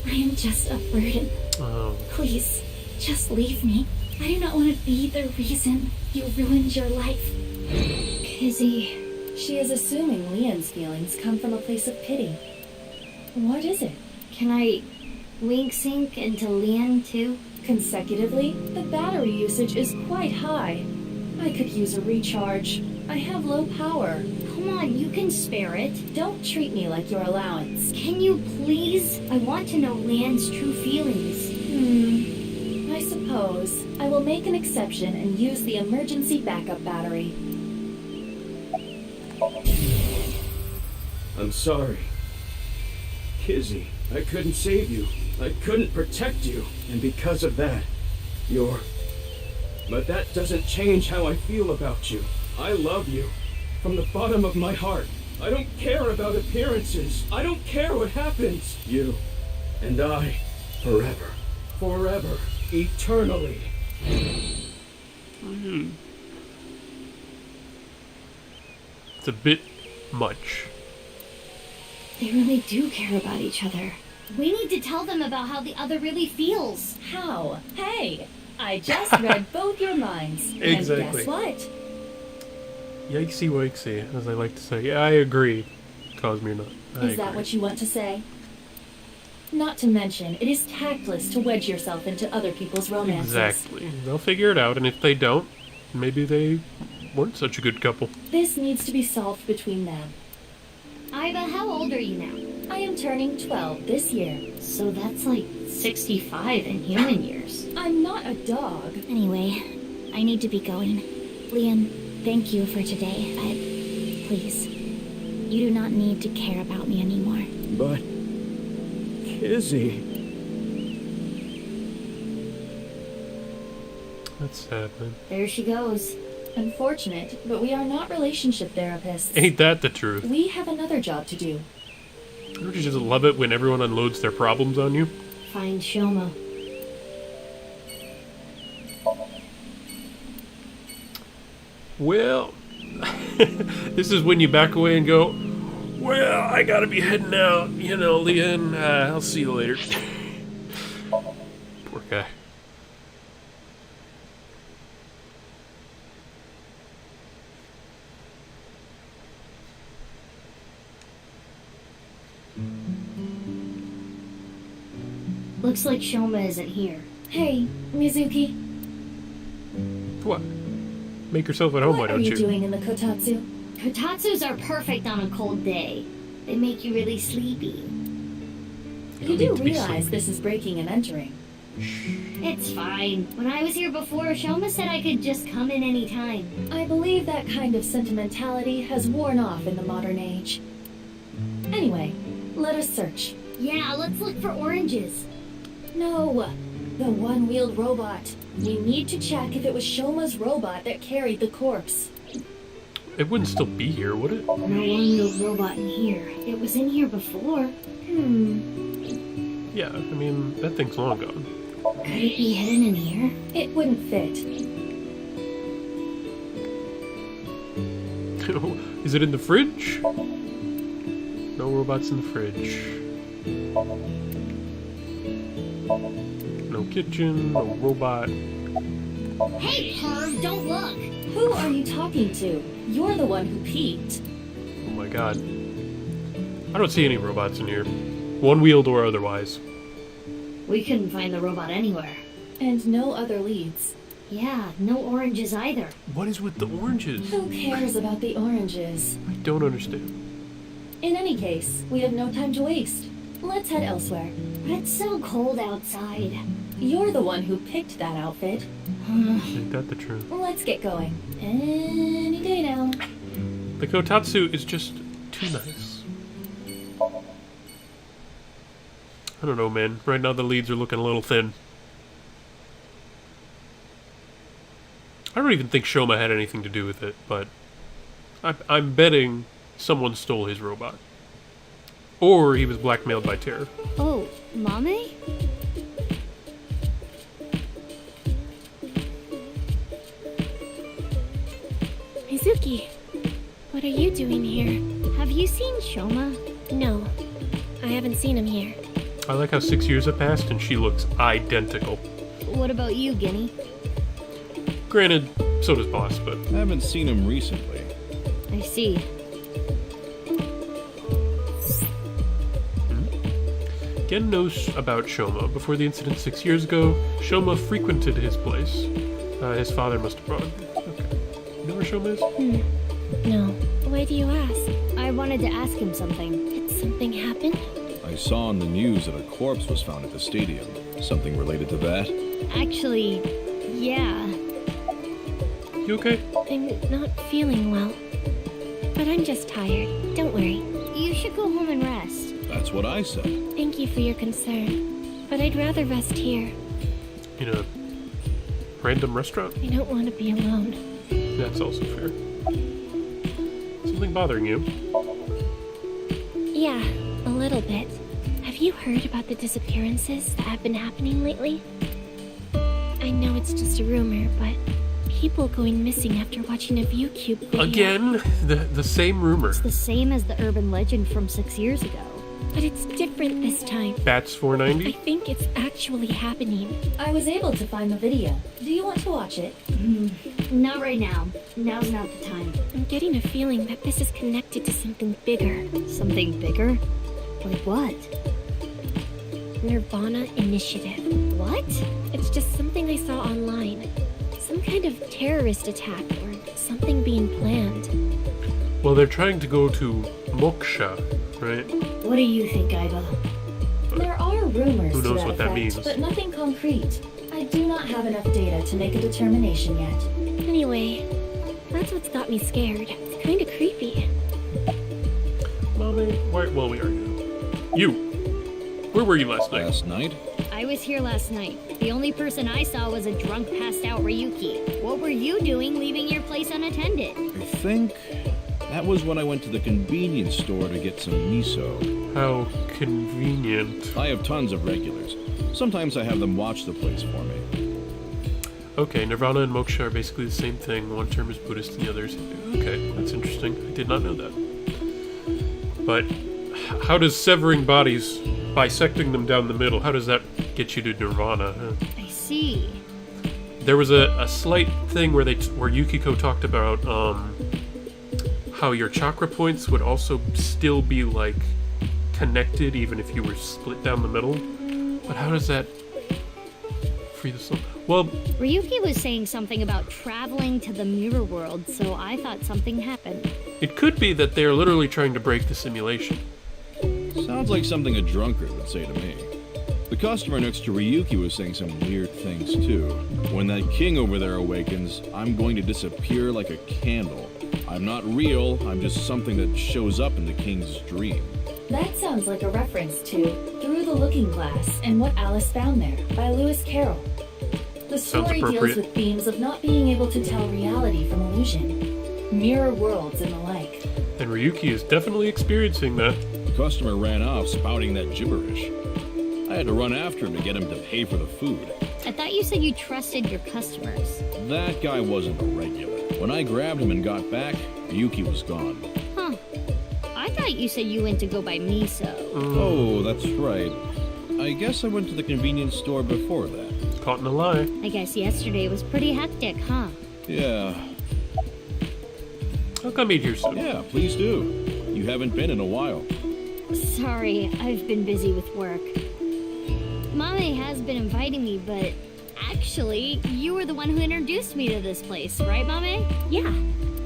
I am just a burden. Oh. Please, just leave me. I do not want to be the reason you ruined your life. Kizzy. She is assuming Leon's feelings come from a place of pity. What is it? Can I wink sync into Leon too? Consecutively, the battery usage is quite high. I could use a recharge. I have low power. Come on, you can spare it. Don't treat me like your allowance. Can you please? I want to know Leon's true feelings. I suppose. I will make an exception and use the emergency backup battery. I'm sorry. Kizzy, I couldn't save you. I couldn't protect you. And because of that, you're... But that doesn't change how I feel about you. I love you. From the bottom of my heart. I don't care about appearances. I don't care what happens. You and I, forever. Forever. Eternally. It's a bit much. They really do care about each other. We need to tell them about how the other really feels. How? Hey! I just read both your minds. Exactly. And guess what? Yikesy wakesy, as I like to say. Yeah, I agree. Cosme or not. Is that what you want to say? Not to mention, it is tactless to wedge yourself into other people's romances. Exactly. They'll figure it out, and if they don't, maybe they weren't such a good couple. This needs to be solved between them. Iva, how old are you now? I am turning 12 this year. So that's like 65 in human years. I'm not a dog. Anyway, I need to be going. Leon, thank you for today, but please, you do not need to care about me anymore. But... Kizzy... That's sad, man. There she goes. Unfortunate, but we are not relationship therapists. Ain't that the truth? We have another job to do. Don't you just love it when everyone unloads their problems on you? Find Shoma. Well, this is when you back away and go, well, I gotta be heading out, you know, Leon, I'll see you later. Poor guy. Looks like Shoma isn't here. Hey, Mizuki. What? Make yourself at home, why What are don't you you? doing in the kotatsu? Kotatsus are perfect on a cold day. They make you really sleepy. You don't do need to be realize sleepy. this is breaking and entering. It's fine. When I was here before, Shoma said I could just come in any time. I believe that kind of sentimentality has worn off in the modern age. Anyway, let us search. Yeah, let's look for oranges. No, the one-wheeled robot. We need to check if it was Shoma's robot that carried the corpse. It wouldn't still be here, would it? No one-wheeled robot in here. It was in here before. Yeah, I mean, that thing's long gone. Could it be hidden in here? It wouldn't fit. Is it in the fridge? No robots in the fridge. No kitchen, no robot. Hey, Herb, don't look! Who are you talking to? You're the one who peeked. Oh my god. I don't see any robots in here. One-wheeled or otherwise. We couldn't find the robot anywhere. And no other leads. Yeah, no oranges either. What is with the oranges? Who cares about the oranges? I don't understand. In any case, we have no time to waste. Let's head elsewhere. It's so cold outside. You're the one who picked that outfit. Ain't that the truth? Let's get going. Any day now. The Kotatsu is just too nice. I don't know, man. Right now the leads are looking a little thin. I don't even think Shoma had anything to do with it, but I'm betting someone stole his robot. Or he was blackmailed by Terror. Oh, Mame? Mizuki, what are you doing here? Have you seen Shoma? No, I haven't seen him here. I like how 6 years have passed and she looks identical. What about you, Guinea? Granted, so does Boss, but I haven't seen him recently. I see. Gen knows about Shoma. Before the incident 6 years ago, Shoma frequented his place. His father must have brought him. Okay. You know where Shoma is? No. Why do you ask? I wanted to ask him something. Did something happen? I saw on the news that a corpse was found at the stadium. Something related to that? Actually, yeah. You okay? I'm not feeling well. But I'm just tired. Don't worry. You should go home and rest. That's what I said. Thank you for your concern. But I'd rather rest here. In a random restaurant? I don't want to be alone. That's also fair. Something bothering you? Yeah, a little bit. Have you heard about the disappearances that have been happening lately? I know it's just a rumor, but people going missing after watching a ViewCube video. Again? The same rumor. It's the same as the urban legend from 6 years ago. But it's different this time. Bats I 490? think it's actually happening. I was able to find the video. Do you want to watch it? Not right now. Now's not the time. I'm getting a feeling that this is connected to something bigger. Something bigger? Like what? NirvanA Initiative. What? It's just something I saw online. Some kind of terrorist attack or something being planned. Well, they're trying to go to Moksha, right? What do you think, Iva? There are rumors Who to knows that what that effect, means? but nothing concrete. I do not have enough data to make a determination yet. Anyway, that's what's got me scared. It's kind of creepy. Mommy, well, we already know. You! Where were you last night? Last night? I was here last night. The only person I saw was a drunk, passed-out Ryuki. What were you doing leaving your place unattended? I think that was when I went to the convenience store to get some miso. How convenient. I have tons of regulars. Sometimes I have them watch the place for me. Okay, Nirvana and Moksha are basically the same thing. One term is Buddhist and the other is Hindu. Okay, that's interesting. I did not know that. But how does severing bodies, bisecting them down the middle, how does that get you to Nirvana? Huh? I see. There was a slight thing where where Yukiko talked about how your chakra points would also still be like connected even if you were split down the middle. But how does that free the soul? Well, Ryuki was saying something about traveling to the mirror world, so I thought something happened. it could be that they're literally trying to break the simulation. Sounds like something a drunkard would say to me. The customer next to Ryuki was saying some weird things too. When that king over there awakens, I'm going to disappear like a candle. I'm not real, I'm just something that shows up in the king's dream. That sounds like a reference to Through the Looking Glass and What Alice Found There by Lewis Carroll. The story deals appropriate. with themes of not being able to tell reality from illusion, mirror worlds and the like. And Ryuki is definitely experiencing that. The customer ran off spouting that gibberish. I had to run after him to get him to pay for the food. I thought you said you trusted your customers. That guy wasn't a regular. When I grabbed him and got back, Ryuki was gone. Huh. I thought thought you said you went to go buy miso. Oh, that's right. I guess I went to the convenience store before that. Caught in a lie. I guess yesterday was pretty hectic, huh? Yeah. I'll come eat here soon. Yeah, please do. You haven't been in a while. Sorry, I've been busy with work. Mame has been inviting me, but actually, you were the one who introduced me to this place, right, Mame? Yeah.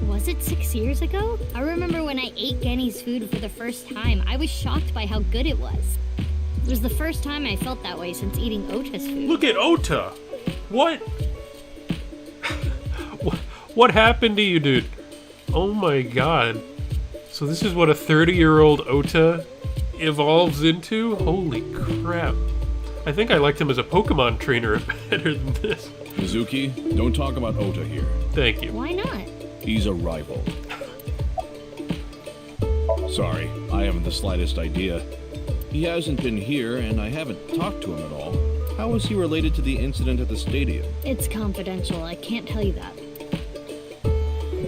Was it 6 years ago? I remember when I ate Genny's food for the first time, I was shocked by how good it was. It was the first time I felt that way since eating Ota's food. Look at Ota! What? What happened to you, dude? Oh my god. So this is what a 30-year-old Ota evolves into? Holy crap. I think I liked him as a Pokemon trainer better than this. Mizuki, don't talk about Ota here. Thank you. Why not? He's a rival. Sorry, I haven't the slightest idea. He hasn't been here, and I haven't talked to him at all. How is he related to the incident at the stadium? It's confidential. I can't tell you that.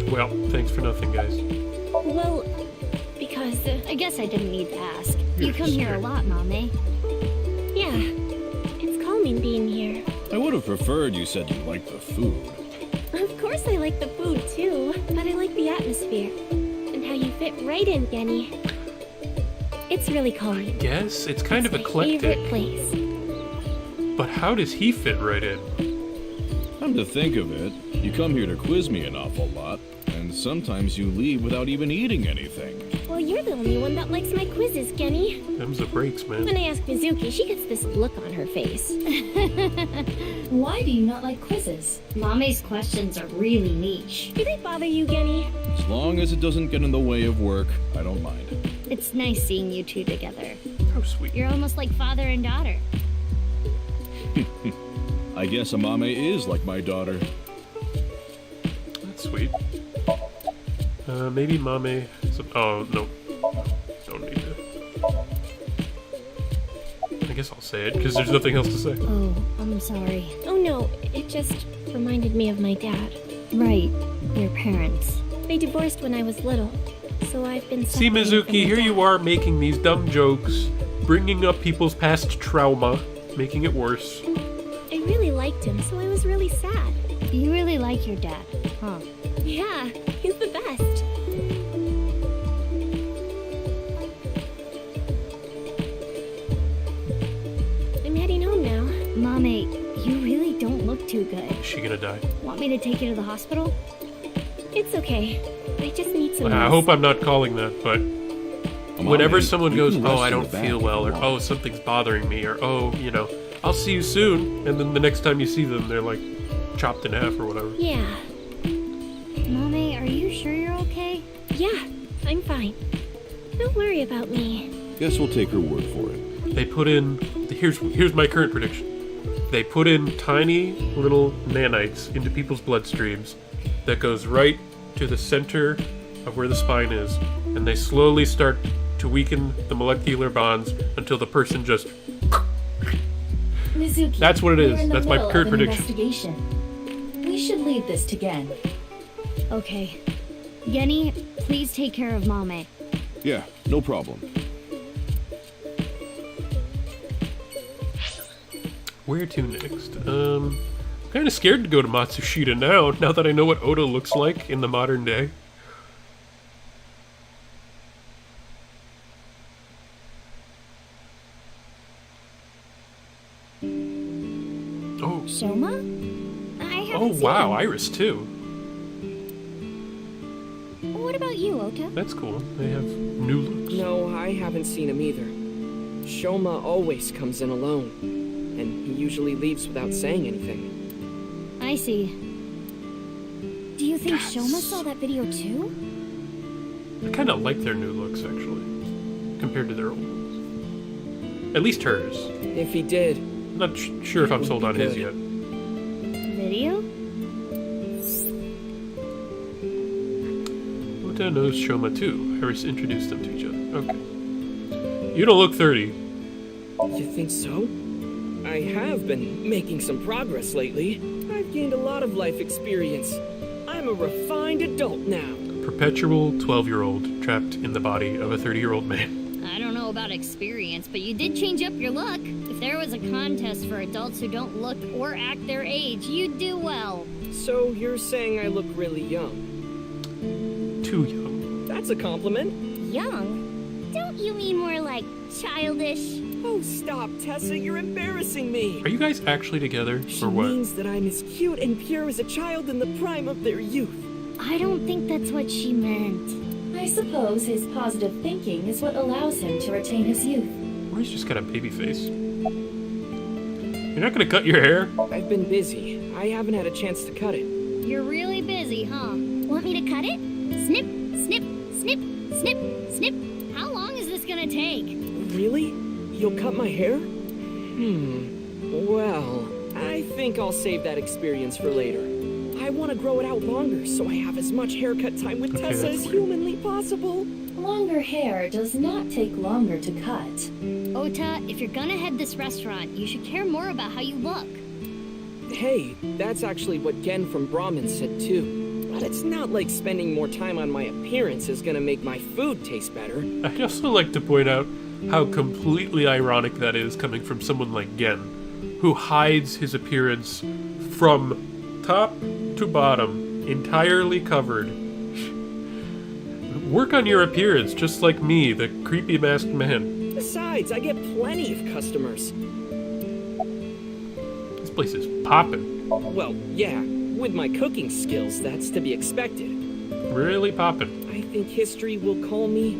Well, thanks for nothing, guys. Well, because, I guess I didn't need to ask. You're You come here a scared. lot, Mame. yeah, it's calming being here. I would have preferred you said you liked the food. Of course I like the food, too. But I like the atmosphere. And how you fit right in, Genny. It's really calming. Yes, it's kind of My eclectic. favorite place. But how does he fit right in? Come to think of it, you come here to quiz me an awful lot, and sometimes you leave without even eating anything. Well, you're the only one that likes my quizzes, Genny. Them's the breaks, man. When I ask Mizuki, she gets this look on her face. Why do you not like quizzes? Mame's questions are really niche. Do they bother you, Genny? As long as it doesn't get in the way of work, I don't mind. It's nice seeing you two together. How sweet. You're almost like father and daughter. I guess Amame is like my daughter. That's sweet. Maybe Mame... Oh, no. Don't need to. I guess I'll say it, because there's nothing else to say. Oh, I'm sorry. Oh no, it just reminded me of my dad. Right, your parents. They divorced when I was little, so I've been See, separated from Mizuki, my here dad. you are making these dumb jokes, bringing up people's past trauma, making it worse. I really liked him, so I was really sad. You really like your dad, huh? Yeah, he's the best. I'm heading home now. Mame, you really don't look too good. Is she gonna die? Want me to take you to the hospital? It's okay. I just need some I rest. hope I'm not calling that, but Amame, whenever someone you goes, can oh, rest I in don't the back feel if well, you or want. oh, something's bothering me, or oh, you know, I'll see you soon, and then the next time you see them, they're like chopped in half or whatever. Yeah, Mame, are you sure you're okay? yeah, I'm fine. Don't worry about me. Guess we'll take her word for it. They put in, here's my current prediction. They put in tiny little nanites into people's bloodstreams that goes right to the center of where the spine is, and they slowly start to weaken the molecular bonds until the person just... Mizuki, That's what it is. we're in the That's my middle current of an prediction. investigation. We should leave this to Gen. Okay. Genny, please take care of Mame. Yeah, no problem. Where to next? Kind of scared to go to Matsushita now that I know what Oda looks like in the modern day. Oh, Shoma? I oh haven't seen wow, him. Iris too. What about you, Ota? That's cool. They have new looks. No, I haven't seen him either. Shoma always comes in alone, and he usually leaves without saying anything. I see. Do you think Shoma saw that video too? I kind of like their new looks actually, compared to their old ones. At least hers. If he did, I'm not sure if I'm sold on his yet. Video? Ota knows Shoma too. Iris introduced them to each other. Okay. You don't look 30. you think so? I have been making some progress lately. I've gained a lot of life experience. I'm a refined adult now. Perpetual 12-year-old trapped in the body of a 30-year-old man. I don't know about experience, but you did change up your look. If there was a contest for adults who don't look or act their age, you'd do well. So you're saying I look really young? Too young. That's a compliment. Young? Don't you mean more like childish? Oh, stop, Tessa, you're embarrassing me. Are you guys actually together, She or what? means that I'm as cute and pure as a child in the prime of their youth. I don't think that's what she meant. I suppose his positive thinking is what allows him to retain his youth. Or he's just got a baby face. You're not gonna cut your hair? I've been busy. I haven't had a chance to cut it. You're really busy, huh? Want me to cut it? Snip, snip, snip, snip, snip. How long is this gonna take? Really? You'll cut my hair? Well, I think I'll save that experience for later. I want to grow it out longer so I have as much haircut time with Tessa as humanly possible. Longer hair does not take longer to cut. Ota, if you're gonna head this restaurant, you should care more about how you look. Hey, that's actually what Gen from Brahmin said too. But it's not like spending more time on my appearance is gonna make my food taste better. I'd also like to point out how completely ironic that is coming from someone like Gen, who hides his appearance from top to bottom, entirely covered. Work on your appearance, just like me, the creepy masked man. Besides, I get plenty of customers. This place is poppin'. Well, yeah, with my cooking skills, that's to be expected. Really poppin'. I think history will call me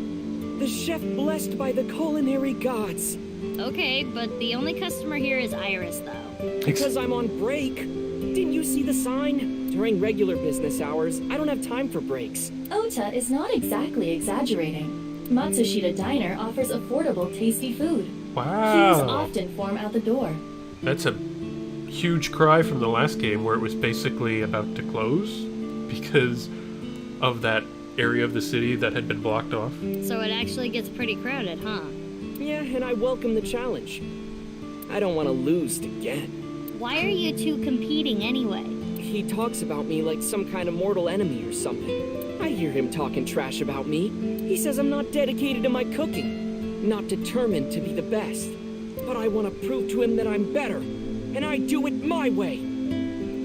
the chef blessed by the culinary gods. Okay, but the only customer here is Iris, though. Because I'm on break. Didn't you see the sign? During regular business hours, I don't have time for breaks. Ota is not exactly exaggerating. Matsushita Diner offers affordable, tasty food. Wow. Queues often form out the door. That's a huge cry from the last game where it was basically about to close because of that area of the city that had been blocked off. So it actually gets pretty crowded, huh? Yeah, and I welcome the challenge. I don't want to lose to Gen. Why are you two competing anyway? He talks about me like some kind of mortal enemy or something. I hear him talking trash about me. He says I'm not dedicated to my cooking, not determined to be the best. But I want to prove to him that I'm better, and I do it my way.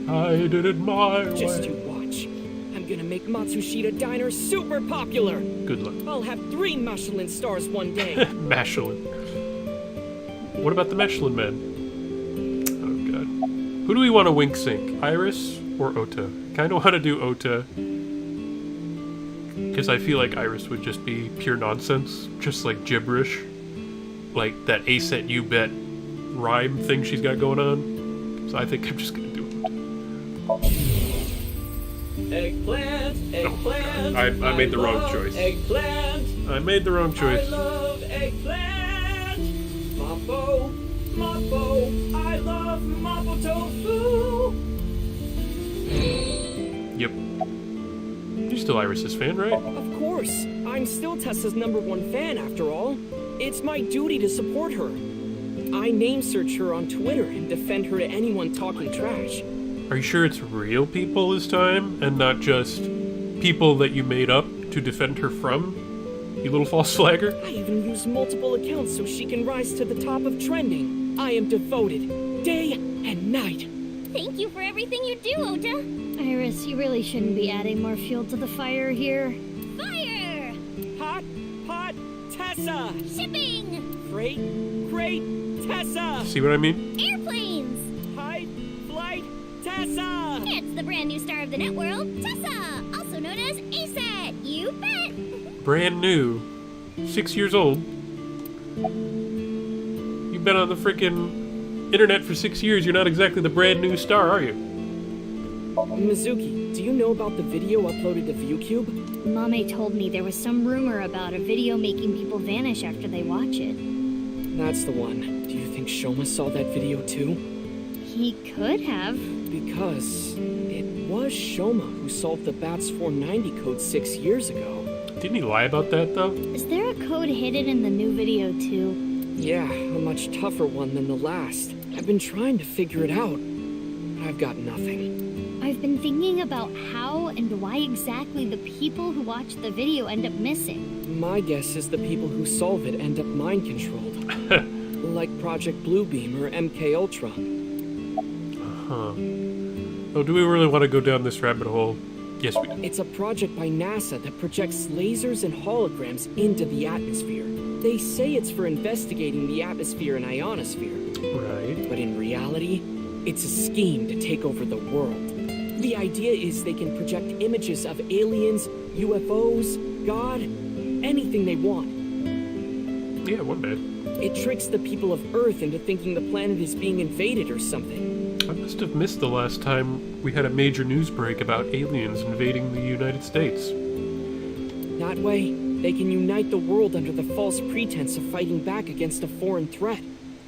I did it my way. Just you watch. I'm gonna make Matsushita Diner super popular. Good luck. I'll have 3 Michelin stars one day. Michelin. What about the Michelin Man? Oh god. Who do we want to wink sync? Iris or Ota? Kinda want to do Ota. Because I feel like Iris would just be pure nonsense. Just like gibberish. Like that A set you bet rhyme thing she's got going on. So I think I'm just gonna do it. Eggplant, eggplant. I made the wrong choice. Eggplant. I made the wrong choice. I love eggplant. Mapo, mapo. I love mapo tofu. Yep. You're still Iris's fan, right? Of course. I'm still Tessa's #1 fan after all. It's my duty to support her. I name search her on Twitter and defend her to anyone talking trash. Are you sure it's real people this time, and not just people that you made up to defend her from? You little false flagger? I even use multiple accounts so she can rise to the top of trending. I am devoted, day and night. Thank you for everything you do, Ota. Iris, you really shouldn't be adding more fuel to the fire here. Fire! Hot pot Tessa! Shipping! Freight, crate, Tessa! See what I mean? Airplanes! High flight Tessa! It's the brand new star of the net world, Tessa, also known as ASAT. You bet! Brand new. 6 years old. You've been on the frickin' internet for 6 years. You're not exactly the brand new star, are you? Mizuki, do you know about the video uploaded to ViewCube? Mame told me there was some rumor about a video making people vanish after they watch it. That's the one. Do you think Shoma saw that video too? He could have. Because it was Shoma who solved the BATS 490 code 6 years ago. Didn't he lie about that, though? Is there a code hidden in the new video too? Yeah, a much tougher one than the last. I've been trying to figure it out, but I've got nothing. I've been thinking about how and why exactly the people who watch the video end up missing. My guess is the people who solve it end up mind-controlled. Like Project Bluebeam or MK Ultra. Oh, do we really want to go down this rabbit hole? Yes, we do. It's a project by NASA that projects lasers and holograms into the atmosphere. They say it's for investigating the atmosphere and ionosphere. Right. But in reality, it's a scheme to take over the world. The idea is they can project images of aliens, UFOs, God, anything they want. Yeah, one bad. It tricks the people of Earth into thinking the planet is being invaded or something. I must have missed the last time we had a major news break about aliens invading the United States. That way, they can unite the world under the false pretense of fighting back against a foreign threat.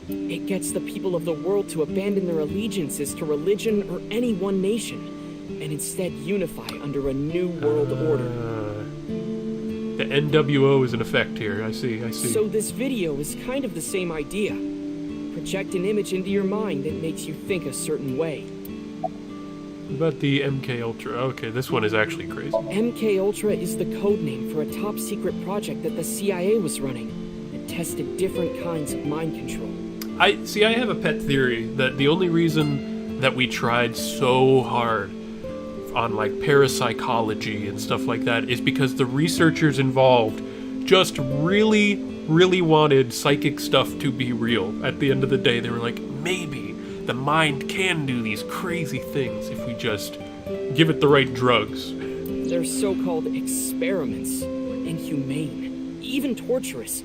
It gets the people of the world to abandon their allegiances to religion or any one nation, and instead unify under a new world order. The NWO is in effect here. I see. So this video is kind of the same idea. Project an image into your mind that makes you think a certain way. What about the MK Ultra? Okay, this one is actually crazy. MK Ultra is the code name for a top secret project that the CIA was running that tested different kinds of mind control. I have a pet theory that the only reason that we tried so hard on like parapsychology and stuff like that is because the researchers involved just really wanted psychic stuff to be real. At the end of the day, they were like, maybe the mind can do these crazy things if we just give it the right drugs. They're so-called experiments were inhumane, even torturous,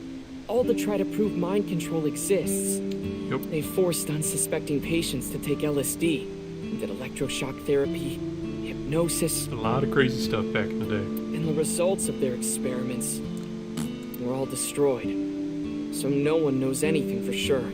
all to try to prove mind control exists. Yep. They forced unsuspecting patients to take LSD, did electroshock therapy, hypnosis. A lot of crazy stuff back in the day. And the results of their experiments were all destroyed. So no one knows anything for sure.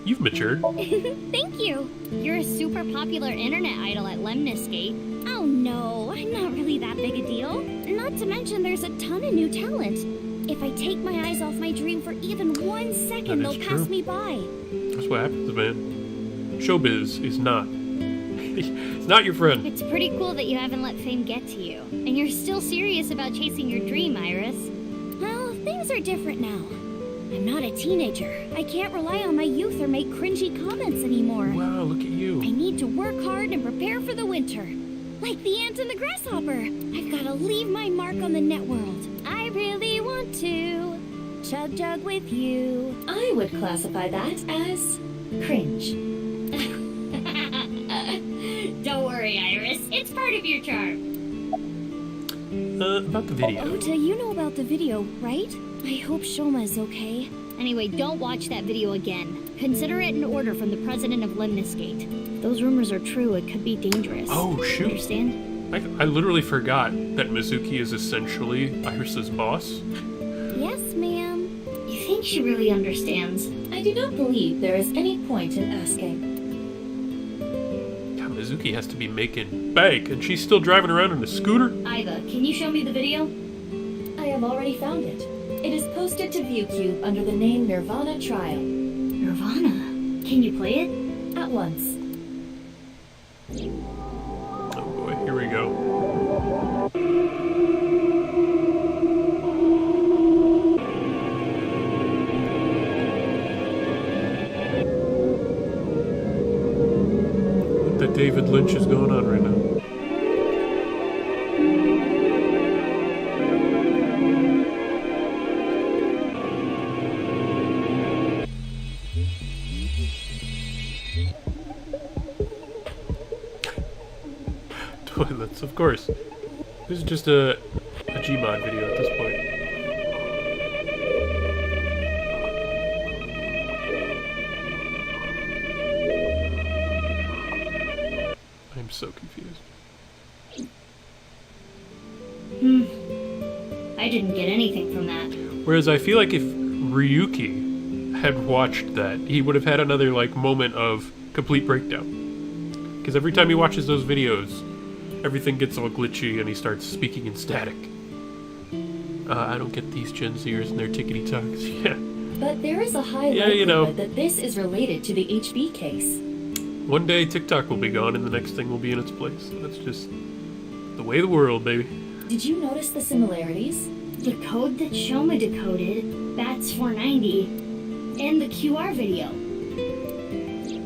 You've matured. Thank you. You're a super popular internet idol at Lemniscate. Oh no, I'm not really that big a deal. Not to mention there's a ton of new talent. If I take my eyes off my dream for even 1 second, they'll pass me by. That's what happens, man. Showbiz is not. It's not your friend. It's pretty cool that you haven't let fame get to you. And you're still serious about chasing your dream, Iris. Well, things are different now. I'm not a teenager. I can't rely on my youth or make cringy comments anymore. Wow, look at you. I need to work hard and prepare for the winter. Like the ant and the grasshopper. I've got to leave my mark on the net world. I really want to chug jug with you. I would classify that as cringe. Don't worry, Iris. It's part of your charm. About the video. Ota, you know about the video, right? I hope Shoma's okay. Anyway, don't watch that video again. Consider it an order from the president of Lemniscate. If those rumors are true, it could be dangerous. Oh, shoot. Understand? I literally forgot that Mizuki is essentially Iris's boss. Yes, ma'am. You think she really understands? I do not believe there is any point in asking. God, Mizuki has to be making bank, and she's still driving around in a scooter? Iva, can you show me the video? I have already found it. It is posted to ViewCube under the name NirvanA Trial. NirvanA? Can you play it? At once. Oh boy, here we go. What the David Lynch is going on right now? Toilets, of course. This is just a Gmod video at this point. I'm so confused. I didn't get anything from that. Whereas I feel like if Ryuki had watched that, he would have had another like moment of complete breakdown. Because every time he watches those videos, everything gets all glitchy and he starts speaking in static. I don't get these Gen Zers and their tickety talks. Yeah. But there is a high likelihood that this is related to the HB case. One day TikTok will be gone and the next thing will be in its place. That's just the way of the world, baby. Did you notice the similarities? The code that Shoma decoded, Bats 490, and the QR video.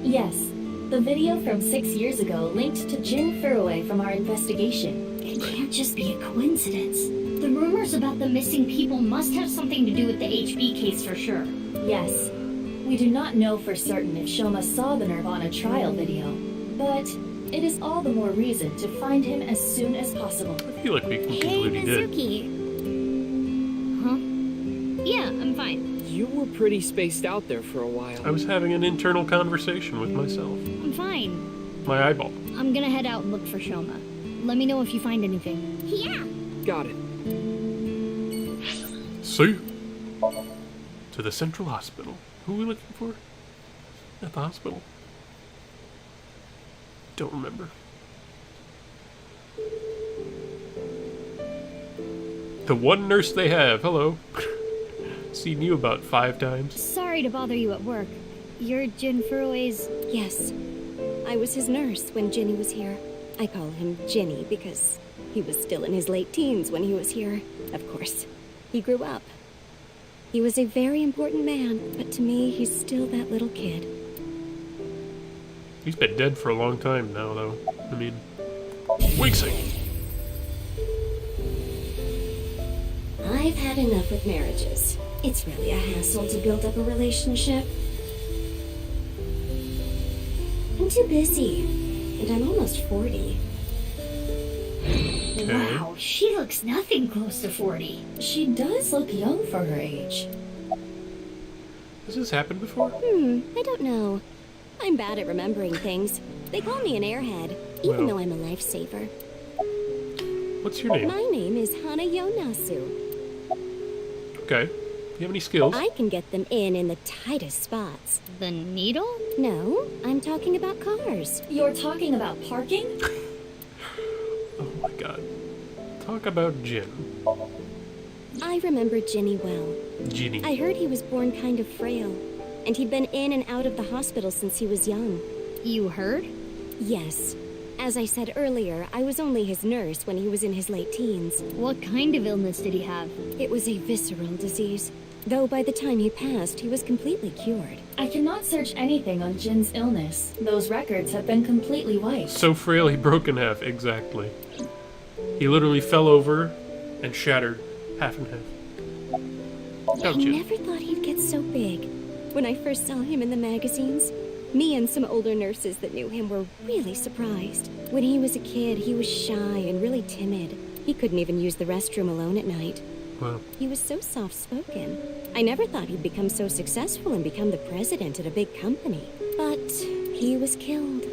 Yes, the video from 6 years ago linked to Jin Furue from our investigation. It can't just be a coincidence. The rumors about the missing people must have something to do with the HB case for sure. Yes. We do not know for certain if Shoma saw the NirvanA trial video, but it is all the more reason to find him as soon as possible. I feel like we can Hey, conclude he did. Mizuki. Huh? Yeah, I'm fine. You were pretty spaced out there for a while. I was having an internal conversation with myself. I'm fine. My eyeball. I'm gonna head out and look for Shoma. Let me know if you find anything. Yeah! Got it. See you. To the Central Hospital. Who are we looking for? At the hospital? Don't remember. The one nurse they have. Hello. Seen you about 5 times. Sorry to bother you at work. You're Jin Furue's... Yes. I was his nurse when Ginny was here. I call him Ginny because he was still in his late teens when he was here. Of course, he grew up. He was a very important man, but to me, he's still that little kid. He's been dead for a long time now, though. I mean... Wingsing! I've had enough with marriages. It's really a hassle to build up a relationship. I'm too busy, and I'm almost 40. Wow, she looks nothing close to 40. She does look young for her age. Has this happened before? I don't know. I'm bad at remembering things. They call me an airhead, even though I'm a lifesaver. What's your name? My name is Hana Yonasu. Okay. Do you have any skills? I can get them in the tightest spots. The needle? No, I'm talking about cars. You're talking about parking? Oh my god. Talk about Jin. I remember Ginny well. Ginny. I heard he was born kind of frail, and he'd been in and out of the hospital since he was young. You heard? Yes. As I said earlier, I was only his nurse when he was in his late teens. What kind of illness did he have? It was a visceral disease, though by the time he passed, he was completely cured. I cannot search anything on Jin's illness. Those records have been completely wiped. So frail he broke in half, exactly. He literally fell over and shattered half in half. I never thought he'd get so big. When I first saw him in the magazines, me and some older nurses that knew him were really surprised. When he was a kid, he was shy and really timid. He couldn't even use the restroom alone at night. Wow. He was so soft-spoken. I never thought he'd become so successful and become the president at a big company. But he was killed.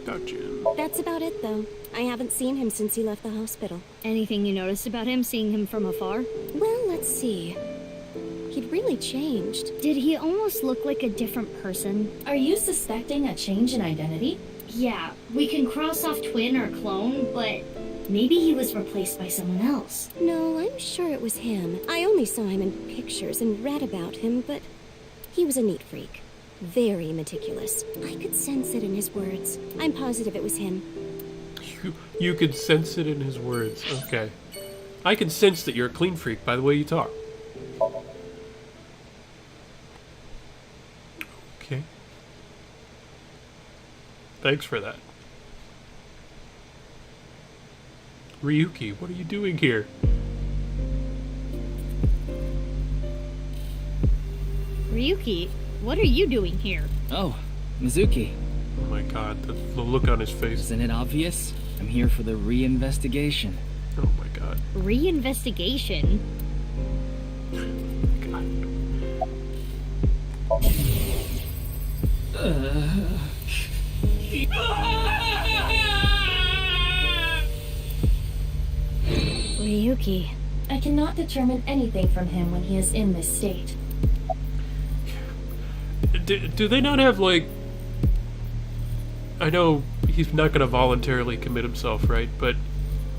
Gotcha. That's about it, though. I haven't seen him since he left the hospital. Anything you noticed about him, seeing him from afar? Well, let's see. He'd really changed. Did he almost look like a different person? Are you suspecting a change in identity? Yeah, we can cross off twin or clone, but maybe he was replaced by someone else. No, I'm sure it was him. I only saw him in pictures and read about him, but he was a neat freak. Very meticulous. I could sense it in his words. I'm positive it was him. You could sense it in his words. Okay. I can sense that you're a clean freak by the way you talk. Okay. Thanks for that. Ryuki, what are you doing here? Ryuki, what are you doing here? Oh, Mizuki. Oh my god, the look on his face. Isn't it obvious? I'm here for the reinvestigation. Oh my god. Reinvestigation? Ryuki. I cannot determine anything from him when he is in this state. Do they not have, like... I know he's not going to voluntarily commit himself, right? But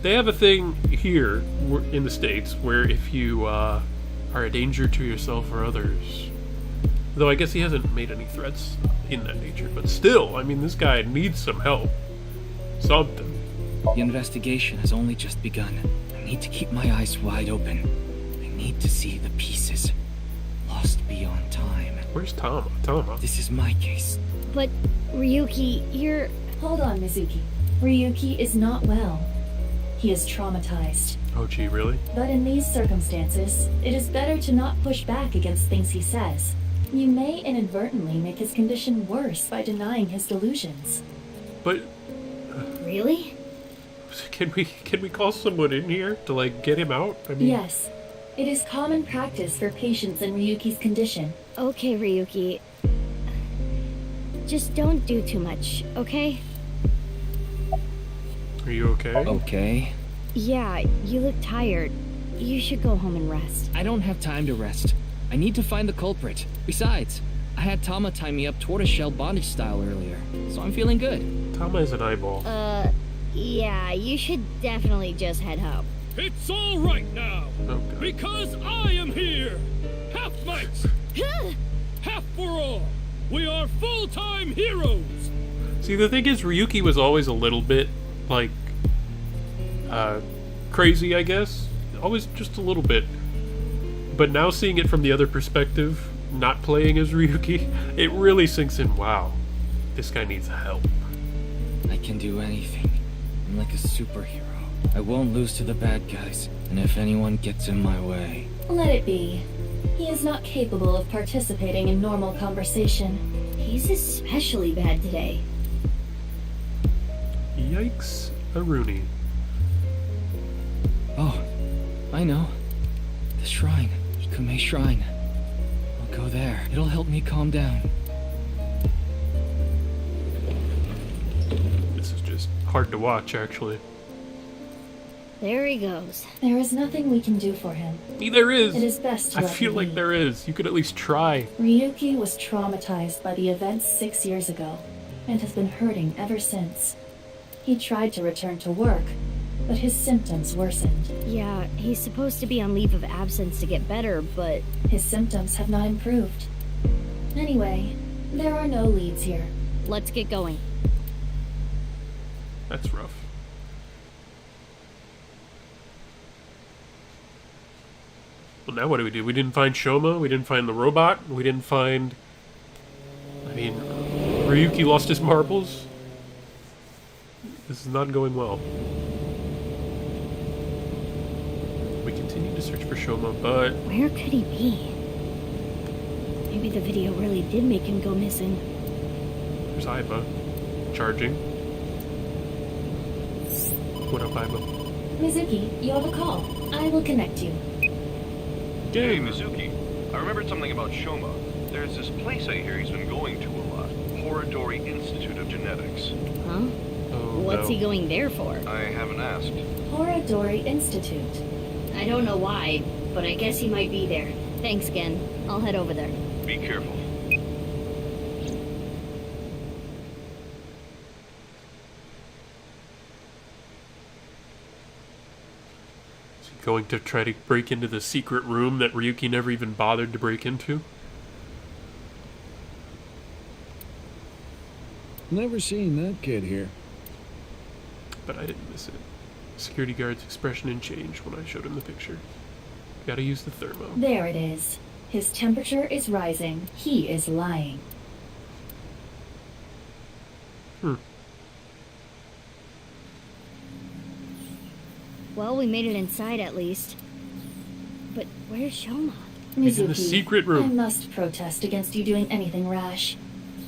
they have a thing here in the States where if you are a danger to yourself or others. Though I guess he hasn't made any threats in that nature, but still, I mean, this guy needs some help. Something. The investigation has only just begun. I need to keep my eyes wide open. I need to see the pieces. Lost beyond time. Where's Tama? This is my case. But, Ryuki, you're... Hold on, Mizuki. Ryuki is not well. He is traumatized. Oh gee, really? But in these circumstances, it is better to not push back against things he says. You may inadvertently make his condition worse by denying his delusions. But... Really? Can we call someone in here to, like, get him out? I mean... Yes. It is common practice for patients in Ryuki's condition. Okay, Ryuki. Just don't do too much, okay? Are you okay? Okay. Yeah, you look tired. You should go home and rest. I don't have time to rest. I need to find the culprit. Besides, I had Tama tie me up tortoiseshell bondage style earlier, so I'm feeling good. Tama is an eyeball. Yeah, you should definitely just head home. It's all right now, Okay. because I am here. Half mates, half for all. We are full-time heroes. See, the thing is, Ryuki was always a little bit, like, crazy, I guess. Always just a little bit. But now seeing it from the other perspective, not playing as Ryuki, it really sinks in, wow, this guy needs help. I can do anything. I'm like a superhero. I won't lose to the bad guys, and if anyone gets in my way... Let it be. He is not capable of participating in normal conversation. He's especially bad today. Yikes, a Rooney. Oh, I know. The shrine. Ikume Shrine. I'll go there. It'll help me calm down. This is just hard to watch, actually. There he goes. There is nothing we can do for him. There is. It is best to I let feel him like be. there is. You could at least try. Ryuki was traumatized by the events 6 years ago, and has been hurting ever since. He tried to return to work, but his symptoms worsened. Yeah, he's supposed to be on leave of absence to get better, but... His symptoms have not improved. Anyway, there are no leads here. Let's get going. That's rough. Well, now what do? We didn't find Shoma, we didn't find the robot, we didn't find... I mean, Ryuki lost his marbles. This is not going well. We continue to search for Shoma, but... Where could he be? Maybe the video really did make him go missing. There's Aiba. Charging. What up, Aiba? Mizuki, you have a call. I will connect you. Hey, Mizuki. I remembered something about Shoma. There's this place I hear he's been going to a lot. Horodori Institute of Genetics. Huh? Oh, What's he going there for? I haven't asked. Horodori Institute. I don't know why, but I guess he might be there. Thanks, Gen. I'll head over there. Be careful. Is he going to try to break into the secret room that Ryuki never even bothered to break into? Never seen that kid here. But I didn't miss it. Security guard's expression didn't change when I showed him the picture. Gotta use the thermo. There it is. His temperature is rising. He is lying. Well, we made it inside at least. But where's Shoma? He's in the Mizuki, secret room. I must protest against you doing anything rash.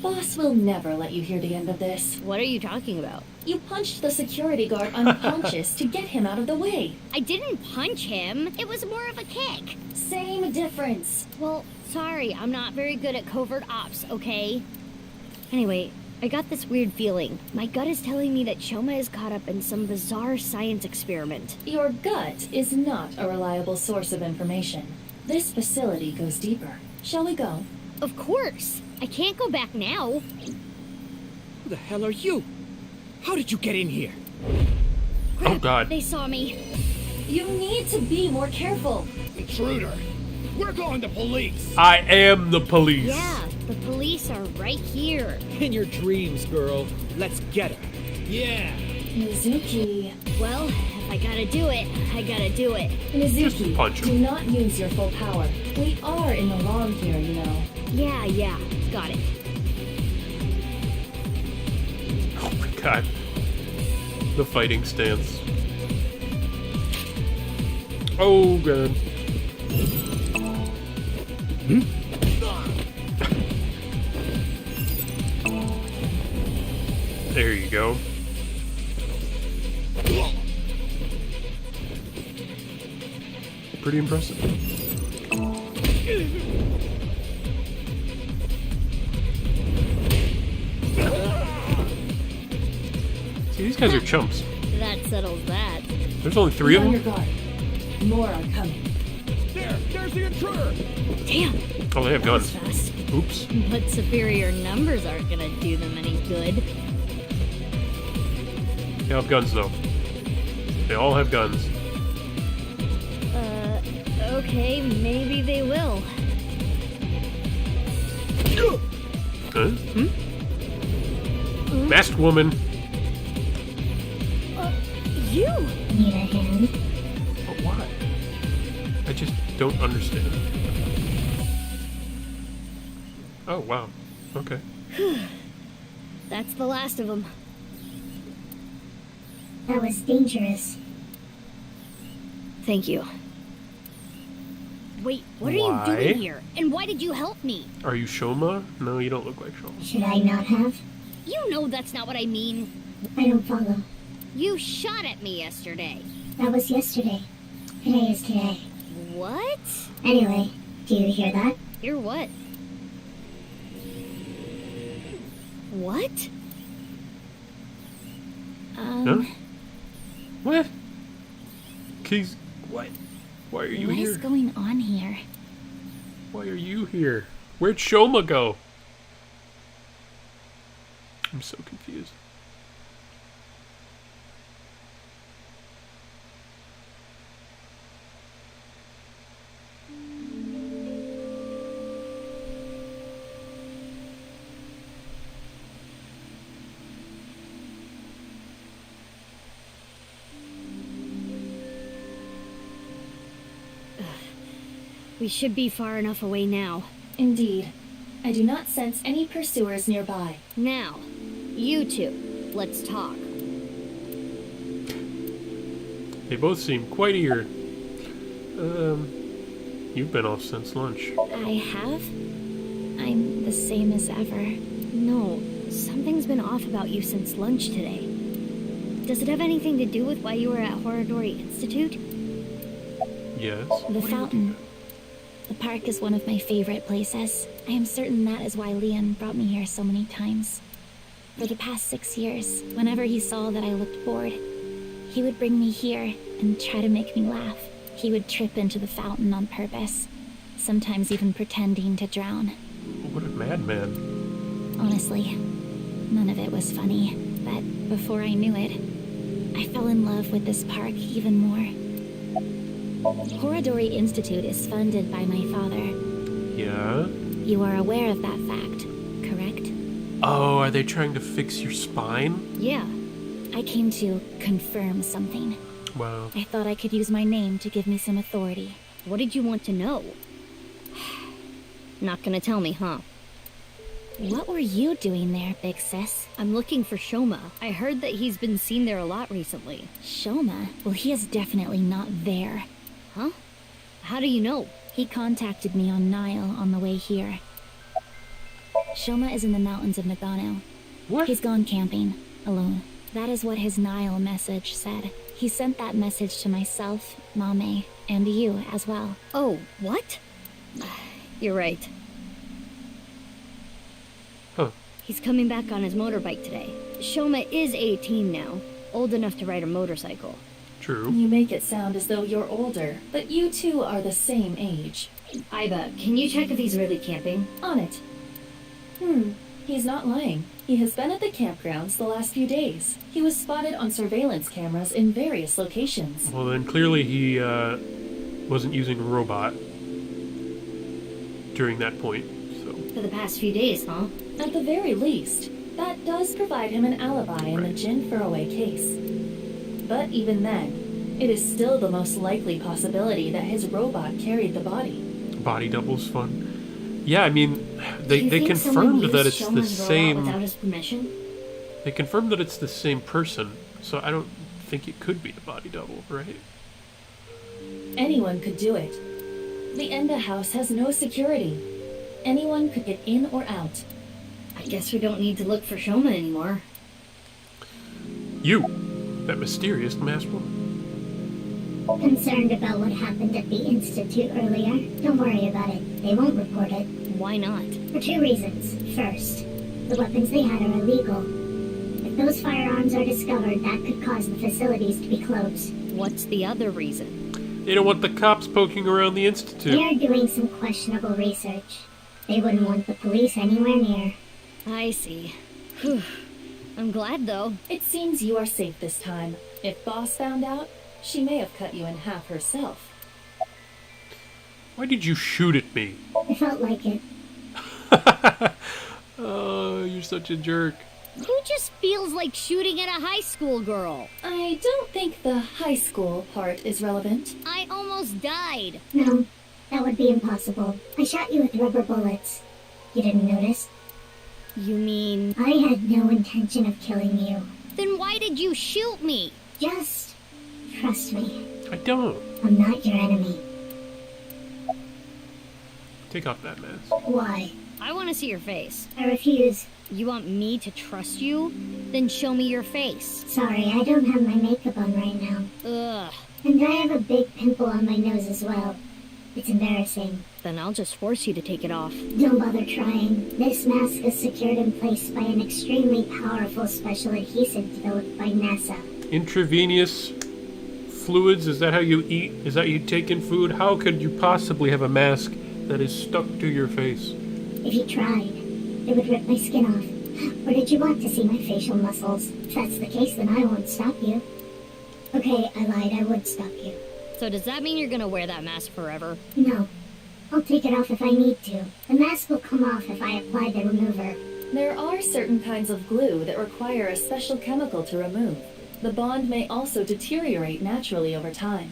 Boss will never let you hear the end of this. What are you talking about? You punched the security guard unconscious to get him out of the way. I didn't punch him. It was more of a kick. Same difference. Well, sorry, I'm not very good at covert ops, okay? Anyway, I got this weird feeling. My gut is telling me that Shoma is caught up in some bizarre science experiment. Your gut is not a reliable source of information. This facility goes deeper. Shall we go? Of course. I can't go back now. Who the hell are you? How did you get in here? Oh God. They saw me. You need to be more careful. Intruder. We're calling the police! I am the police! Yeah, the police are right here. In your dreams, girl. Let's get her. Yeah! Mizuki. Well, if I gotta do it, I gotta do it. Mizuki, punch him. do not use your full power. We are in the wrong here, you know. Yeah, got it. Oh my god. The fighting stance. Oh god. There you go. Pretty impressive. See, these guys are chumps. That settles that. There's only 3 of Be on them? your guard. More are coming. There's the intruder! Damn, Oh, they have that was guns. fast. Oops. But superior numbers aren't gonna do them any good. They have guns, though. They all have guns. Okay, maybe they will. Huh? Masked woman. You! Need a hand? But why? I just don't understand. Oh, wow. Okay. That's the last of them. That was dangerous. Thank you. Wait, what are Why? you doing here? And why did you help me? Are you Shoma? No, you don't look like Shoma. Should I not have? You know that's not what I mean. I don't follow. You shot at me yesterday. That was yesterday. Today is today. What? Anyway, do you hear that? Hear what? What? Huh? What? Keys. What? Why are you What here? is going on here? Why are you here? Where'd Shoma go? I'm so confused. We should be far enough away now. Indeed. I do not sense any pursuers nearby. Now, you two, let's talk. They both seem quite eager. You've been off since lunch. I have? I'm the same as ever. No, something's been off about you since lunch today. Does it have anything to do with why you were at Horadori Institute? Yes. The fountain. The park is one of my favorite places. I am certain that is why Leon brought me here so many times. For the past 6 years, whenever he saw that I looked bored, he would bring me here and try to make me laugh. He would trip into the fountain on purpose, sometimes even pretending to drown. What a madman. Honestly, none of it was funny, but before I knew it, I fell in love with this park even more. Horadori Institute is funded by my father. Yeah? You are aware of that fact, correct? Oh, are they trying to fix your spine? Yeah. I came to confirm something. Wow. I thought I could use my name to give me some authority. What did you want to know? Not gonna tell me, huh? What were you doing there, big sis? I'm looking for Shoma. I heard that he's been seen there a lot recently. Shoma? Well, he is definitely not there. Huh? How do you know? He contacted me on Nile on the way here. Shoma is in the mountains of Nagano. What? He's gone camping, alone. That is what his Nile message said. He sent that message to myself, Mame, and you as well. Oh, what? You're right. Huh. He's coming back on his motorbike today. Shoma is 18 now, old enough to ride a motorcycle. True. You make it sound as though you're older, but you two are the same age. Iba, can you check if he's really camping? On it. He's not lying. He has been at the campgrounds the last few days. He was spotted on surveillance cameras in various locations. Well, then clearly he wasn't using a robot. during that point. So For the past few days, huh? At the very least, that does provide him an alibi in the Jin throwaway case. But even then, it is still the most likely possibility that his robot carried the body. body double's fun. Yeah, I mean, they Do you think confirmed someone that used it's the Shoma's robot same. without his permission? They confirmed that it's the same person, so I don't think it could be a body double, right? Anyone could do it. The Enda house has no security. Anyone could get in or out. I guess we don't need to look for Shoma anymore. You, that mysterious masked woman. Concerned about what happened at the Institute earlier? Don't worry about it. They won't report it. Why not? For two reasons. First, the weapons they had are illegal. If those firearms are discovered, that could cause the facilities to be closed. What's the other reason? They don't want the cops poking around the Institute. They are doing some questionable research. They wouldn't want the police anywhere near. I see. Whew. I'm glad, though. It seems you are safe this time. If Boss found out, she may have cut you in half herself. Why did you shoot at me? I felt like it. Oh, you're such a jerk. Who just feels like shooting at a high school girl? I don't think the high school part is relevant. I almost died. No, that would be impossible. I shot you with rubber bullets. You didn't notice? You mean... I had no intention of killing you. Then why did you shoot me? Just trust me. I don't. I'm not your enemy. Take off that mask. Why? I want to see your face. I refuse. You want me to trust you? Then show me your face. Sorry, I don't have my makeup on right now. Ugh. And I have a big pimple on my nose as well. It's embarrassing. Then I'll just force you to take it off. Don't bother trying. This mask is secured in place by an extremely powerful special adhesive developed by NASA. Intravenous fluids? Is that how you eat? Is that you take in food? How could you possibly have a mask that is stuck to your face? If you tried, it would rip my skin off. Or did you want to see my facial muscles? If that's the case, then I won't stop you. Okay, I lied. I would stop you. So does that mean you're gonna wear that mask forever? No. I'll take it off if I need to. The mask will come off if I apply the remover. There are certain kinds of glue that require a special chemical to remove. The bond may also deteriorate naturally over time.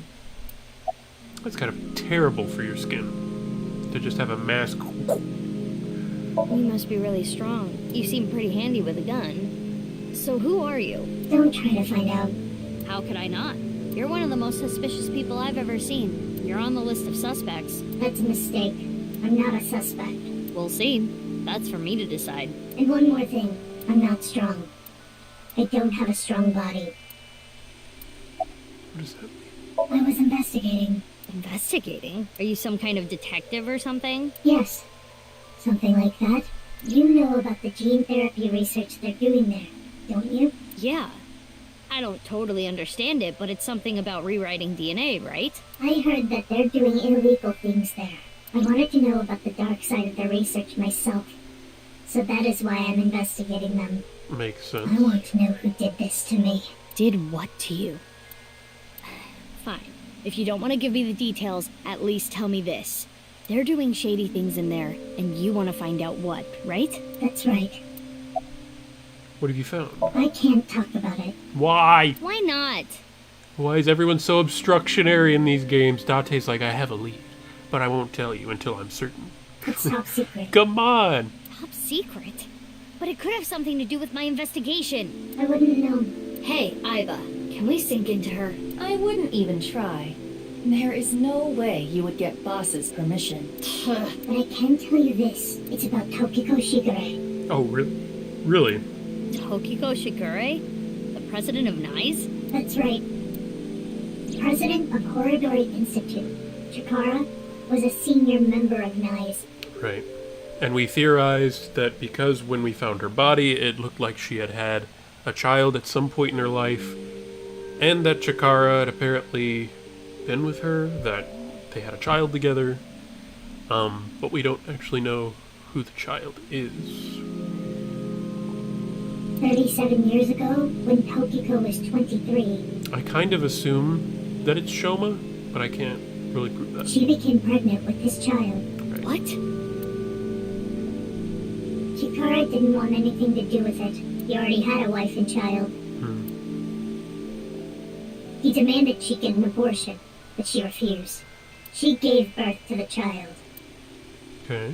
That's kind of terrible for your skin. To just have a mask. You must be really strong. You seem pretty handy with a gun. So who are you? Don't try to find out. How could I not? You're one of the most suspicious people I've ever seen. You're on the list of suspects. That's a mistake. I'm not a suspect. We'll see. That's for me to decide. And one more thing. I'm not strong. I don't have a strong body. What does that mean? I was investigating. Investigating? Are you some kind of detective or something? Yes. Something like that. You know about the gene therapy research they're doing there, don't you? Yeah. I don't totally understand it, but it's something about rewriting DNA, right? I heard that they're doing illegal things there. I wanted to know about the dark side of their research myself. So that is why I'm investigating them. Makes sense. I want to know who did this to me. Did what to you? Fine. If you don't want to give me the details, at least tell me this. They're doing shady things in there, and you want to find out what, right? That's right. What have you found? I can't talk about it. Why? Why not? Why is everyone so obstructionary in these games? Date's like, I have a lead, but I won't tell you until I'm certain. It's top secret. Come on! Top secret? But it could have something to do with my investigation. I wouldn't know. Hey, Iva, can we sink into her? I wouldn't even try. There is no way you would get Boss's permission. But I can tell you this. It's about Tokiko Shigure. Oh, really? Tokiko Shigure? The president of NICE? That's right. President of Horodori Institute. Chikara was a senior member of NICE. Right. And we theorized that because when we found her body, it looked like she had had a child at some point in her life, and that Chikara had apparently been with her, that they had a child together, but we don't actually know who the child is. 37 years ago, when Tokiko was 23, I kind of assume that it's Shoma, but I can't really prove that. she became pregnant with this child. What? Chikara didn't want anything to do with it. He already had a wife and child. He demanded she get an abortion, but she refused. She gave birth to the child. Okay.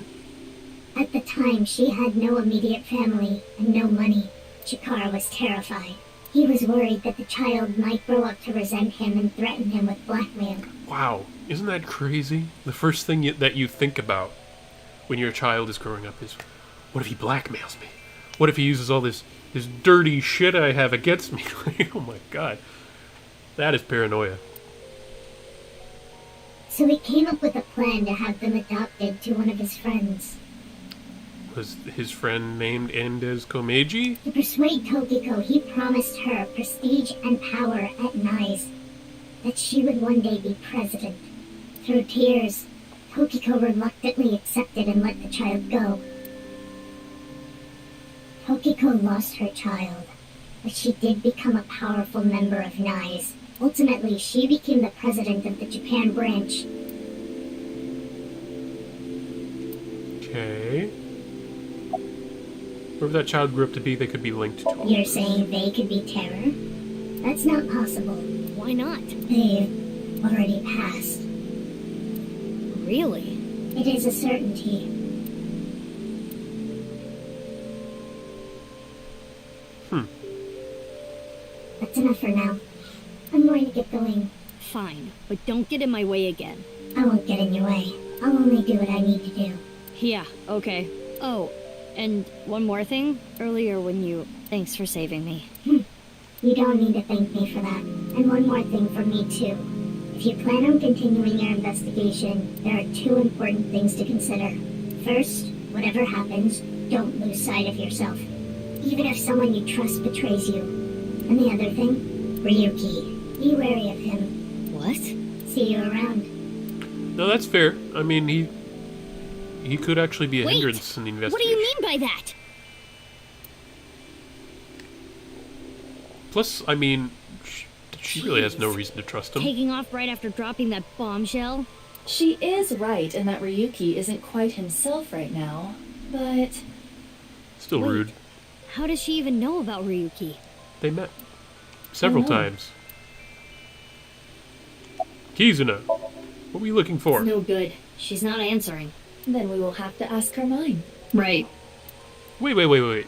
At the time, she had no immediate family and no money. Chikara was terrified. He was worried that the child might grow up to resent him and threaten him with blackmail. Wow, isn't that crazy? The first thing that you think about when your child is growing up is, what if he blackmails me? What if he uses all this dirty shit I have against me? Oh my god. That is paranoia. So he came up with a plan to have them adopted to one of his friends. Was his friend named Andes Komeiji? To persuade Tokiko, he promised her prestige and power at NICE, that she would one day be president. Through tears, Tokiko reluctantly accepted and let the child go. Tokiko lost her child, but she did become a powerful member of NICE. Ultimately, she became the president of the Japan branch. Okay. Whoever that child grew up to be, they could be linked to him. You're saying they could be Terror? That's not possible. Why not? They've already passed. Really? It is a certainty. That's enough for now. I'm going to get going. Fine, but don't get in my way again. I won't get in your way. I'll only do what I need to do. Yeah, okay. Oh, and one more thing. Earlier when you... Thanks for saving me. You don't need to thank me for that. And one more thing from me, too. If you plan on continuing your investigation, there are two important things to consider. First, whatever happens, don't lose sight of yourself. Even if someone you trust betrays you. And the other thing, Ryuki. Be wary of him. What? See you around. No, that's fair. I mean, he could actually be a hindrance in the investigation. What do you mean by that? Plus, I mean, she really has no reason to trust him. Taking off right after dropping that bombshell? She is right in that Ryuki isn't quite himself right now, but... Still rude. How does she even know about Ryuki? They met several times. Kizuna, what were you looking for? It's no good. She's not answering. Then we will have to ask her mine. Right. Wait.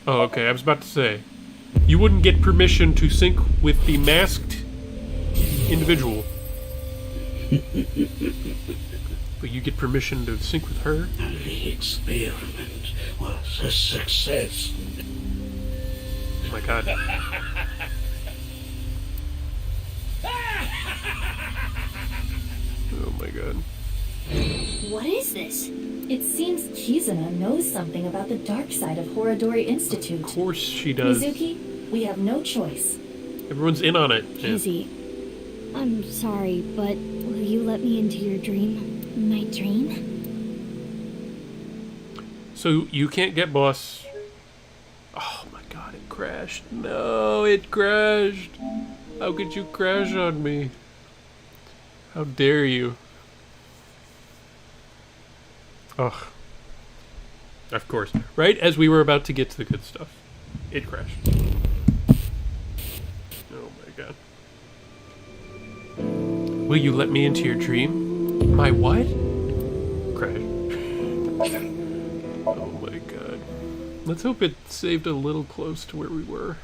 Oh, okay, I was about to say. You wouldn't get permission to sync with the masked individual. But you get permission to sync with her? The experiment was a success. Oh my god. Oh my god. What is this? It seems Kizuna knows something about the dark side of Horadori Institute. Of course she does. Mizuki, we have no choice. Everyone's in on it. Kizzy, I'm sorry, but will you let me into your dream? My dream? So you can't get boss. Oh my god, it crashed. No, it crashed. How could you crash on me? How dare you? Ugh. Of course. Right as we were about to get to the good stuff, it crashed. Oh my god. Will you let me into your dream? My what? Crash. Oh my god. Let's hope it saved a little close to where we were.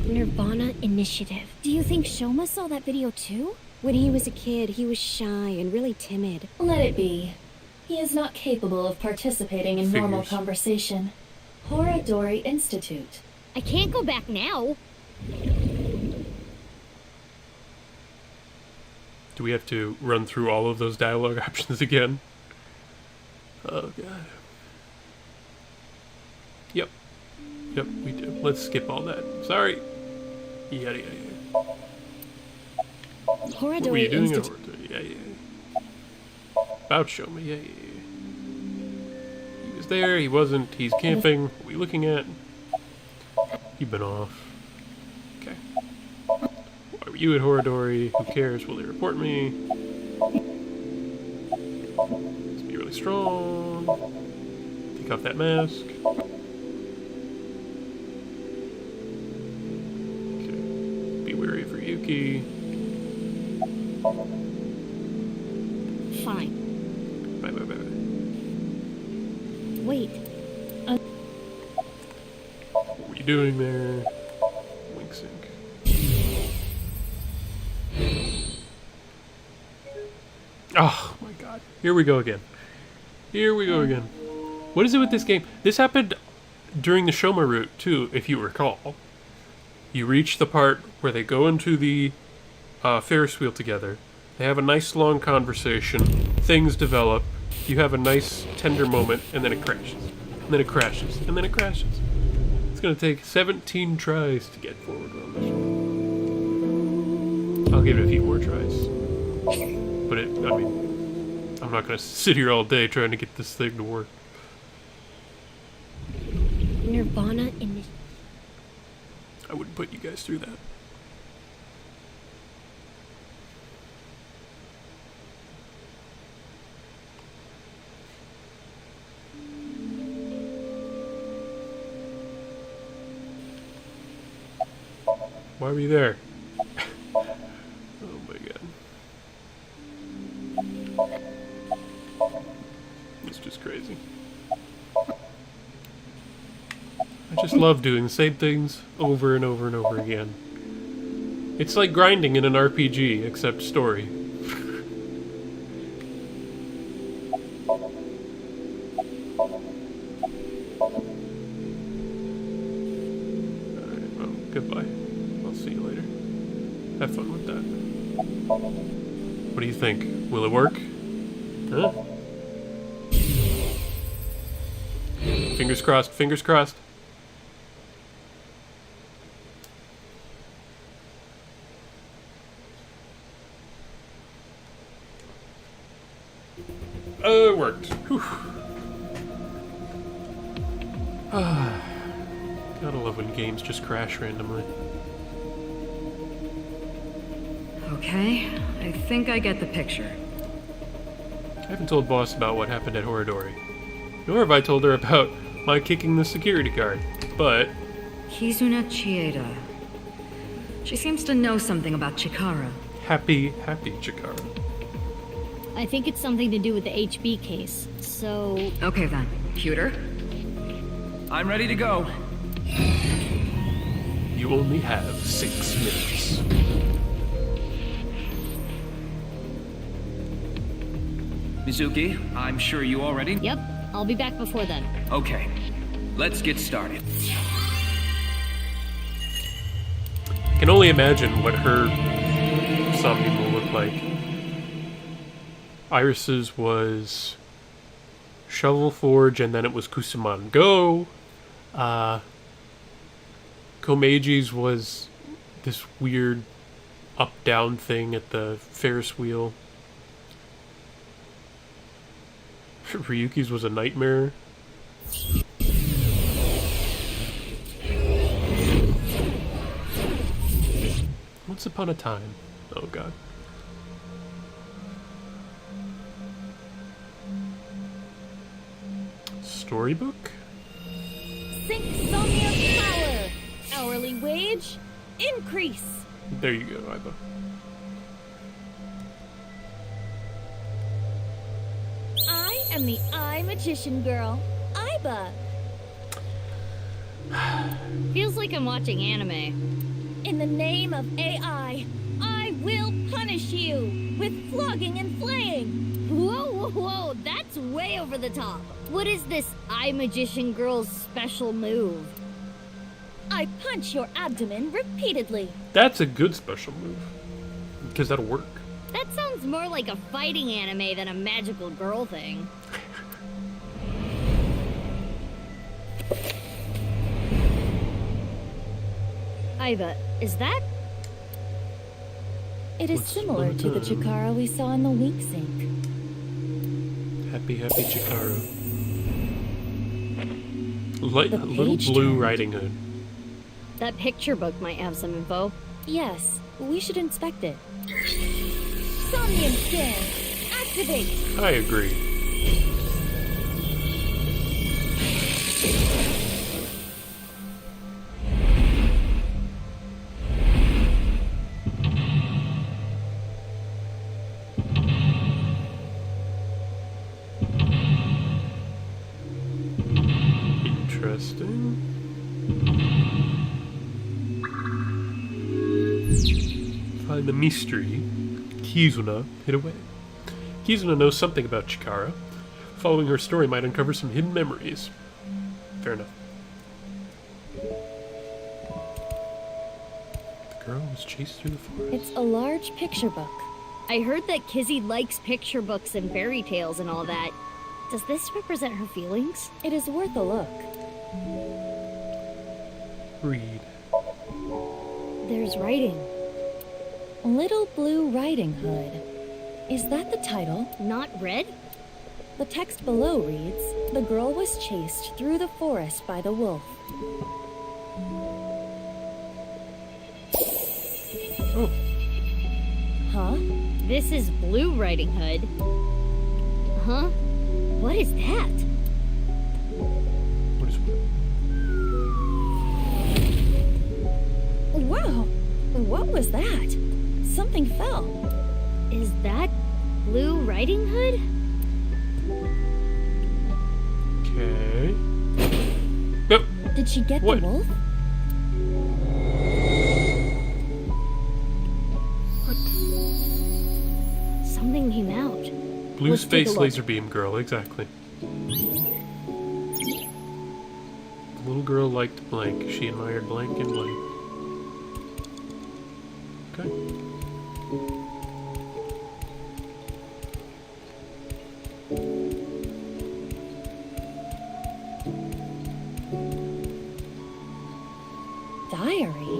NirvanA Initiative. Do you think Shoma saw that video too? When he was a kid, he was shy and really timid. Let it be. He is not capable of participating in normal conversation. Horadori Institute. I can't go back now. Do we have to run through all of those dialogue options again? Oh god. Yep, we do. Let's skip all that. Sorry. Yada. What were you doing? Yeah. About Shoma. Yeah. He was there. He wasn't. He's camping. What are we looking at? You've been off. Okay. Why were you at Horadori? Who cares? Will they report me? Let's be you really strong. Take off that mask. Okay. Be wary of Ryuki. Fine. Bye. Wait. What were you doing there? Wink sync. Oh my god. Here we go again. What is it with this game? This happened during the Shoma route too, if you recall. You reach the part where they go into the Ferris wheel together. They have a nice long conversation. Things develop. You have a nice tender moment, and then it crashes. And then it crashes. And then it crashes. It's going to take 17 tries to get forward on this one. I'll give it a few more tries. But I'm not going to sit here all day trying to get this thing to work. NirvanA in... I wouldn't put you guys through that. Why were you there? Oh my god. It's just crazy. I just love doing the same things over and over and over again. It's like grinding in an RPG, except story. Alright, well, goodbye. I'll see you later. Have fun with that. What do you think? Will it work? Huh? Fingers crossed, fingers crossed. It worked. Whew. Gotta love when games just crash randomly. Okay, I think I get the picture. I haven't told Boss about what happened at Horadori. Nor have I told her about my kicking the security guard, but... Kizuna Chieda. She seems to know something about Chikara. Happy Chikara. I think it's something to do with the HB case, so... Okay then. Cuter? I'm ready to go. You only have 6 minutes. Mizuki, I'm sure you all ready? Yep, I'll be back before then. Okay, let's get started. I can only imagine what her Somnium will look like. Iris's was Shovel Forge, and then it was Kusuman Go. Komeji's was this weird up-down thing at the Ferris wheel. Ryuki's was a nightmare. Once upon a time. Oh god. Storybook? Sync Somnium's power! Hourly wage, increase! There you go, Iba. I am the Eye Magician Girl, Iba. Feels like I'm watching anime. In the name of AI, I will punish you with flogging and flaying. Whoa, that's way over the top. What is this Eye Magician Girl's special move? I punch your abdomen repeatedly. That's a good special move. Because that'll work. That sounds more like a fighting anime than a magical girl thing. Iba, is that? It is similar to the Chikara we saw in the wink sync. Happy Chikara. Little blue riding hood. That picture book might have some info. Yes, we should inspect it. Somnium Skin, activate! I agree. Interesting. Find the mystery. Kizuna hid away. Kizuna knows something about Chikara. Following her story might uncover some hidden memories. Fair enough. The girl was chased through the forest. It's a large picture book. I heard that Kizzy likes picture books and fairy tales and all that. Does this represent her feelings? It is worth a look. Read. There's writing. Little Blue Riding Hood. Is that the title? Not red? The text below reads, "The girl was chased through the forest by the wolf." Oh. Huh? This is Blue Riding Hood. Huh? What is that? What is what? Wow! What was that? Something fell. Is that Blue Riding Hood? Okay. Yep. Did she get What? the wolf? Something came out. Blue Let's take a space look. laser beam girl, exactly. The little girl liked blank. She admired blank and blank. Okay. Diary?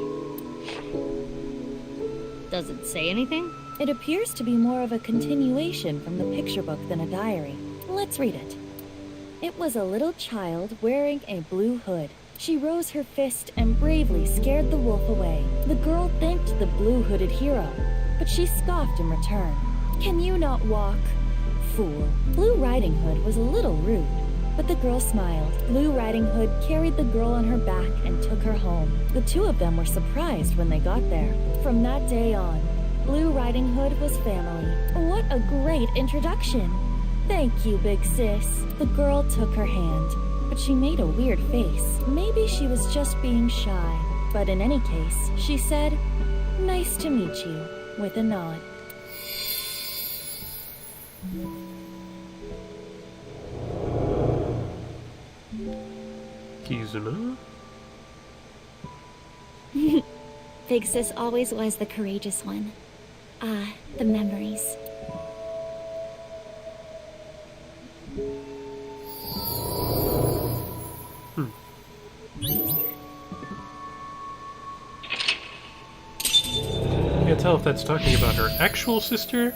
Does it say anything? It appears to be more of a continuation from the picture book than a diary. Let's read it. It was a little child wearing a blue hood. She rose her fist and bravely scared the wolf away. The girl thanked the blue-hooded hero, but she scoffed in return. "Can you not walk? Fool." Blue Riding Hood was a little rude, but the girl smiled. Blue Riding Hood carried the girl on her back and took her home. The two of them were surprised when they got there. From that day on, Blue Riding Hood was family. What a great introduction! Thank you, big sis. The girl took her hand, but she made a weird face. Maybe she was just being shy. But in any case, she said, "Nice to meet you," with a nod. Kizuna? Big sis always was the courageous one. The memories. I can't tell if that's talking about her actual sister.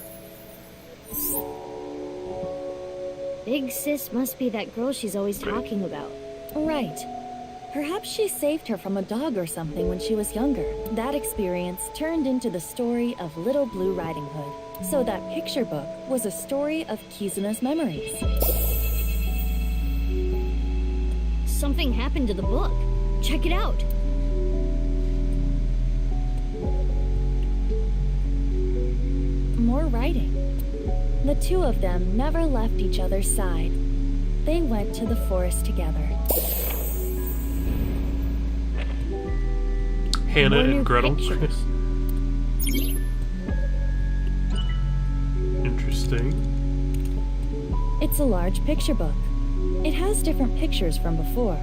Big sis must be that girl she's always talking about. Right. Perhaps she saved her from a dog or something when she was younger. That experience turned into the story of Little Blue Riding Hood. So that picture book was a story of Kizuna's memories. Something happened to the book. Check it out. More writing. The two of them never left each other's side. They went to the forest together. Hannah More and new Gretel. pictures. Interesting. It's a large picture book. It has different pictures from before.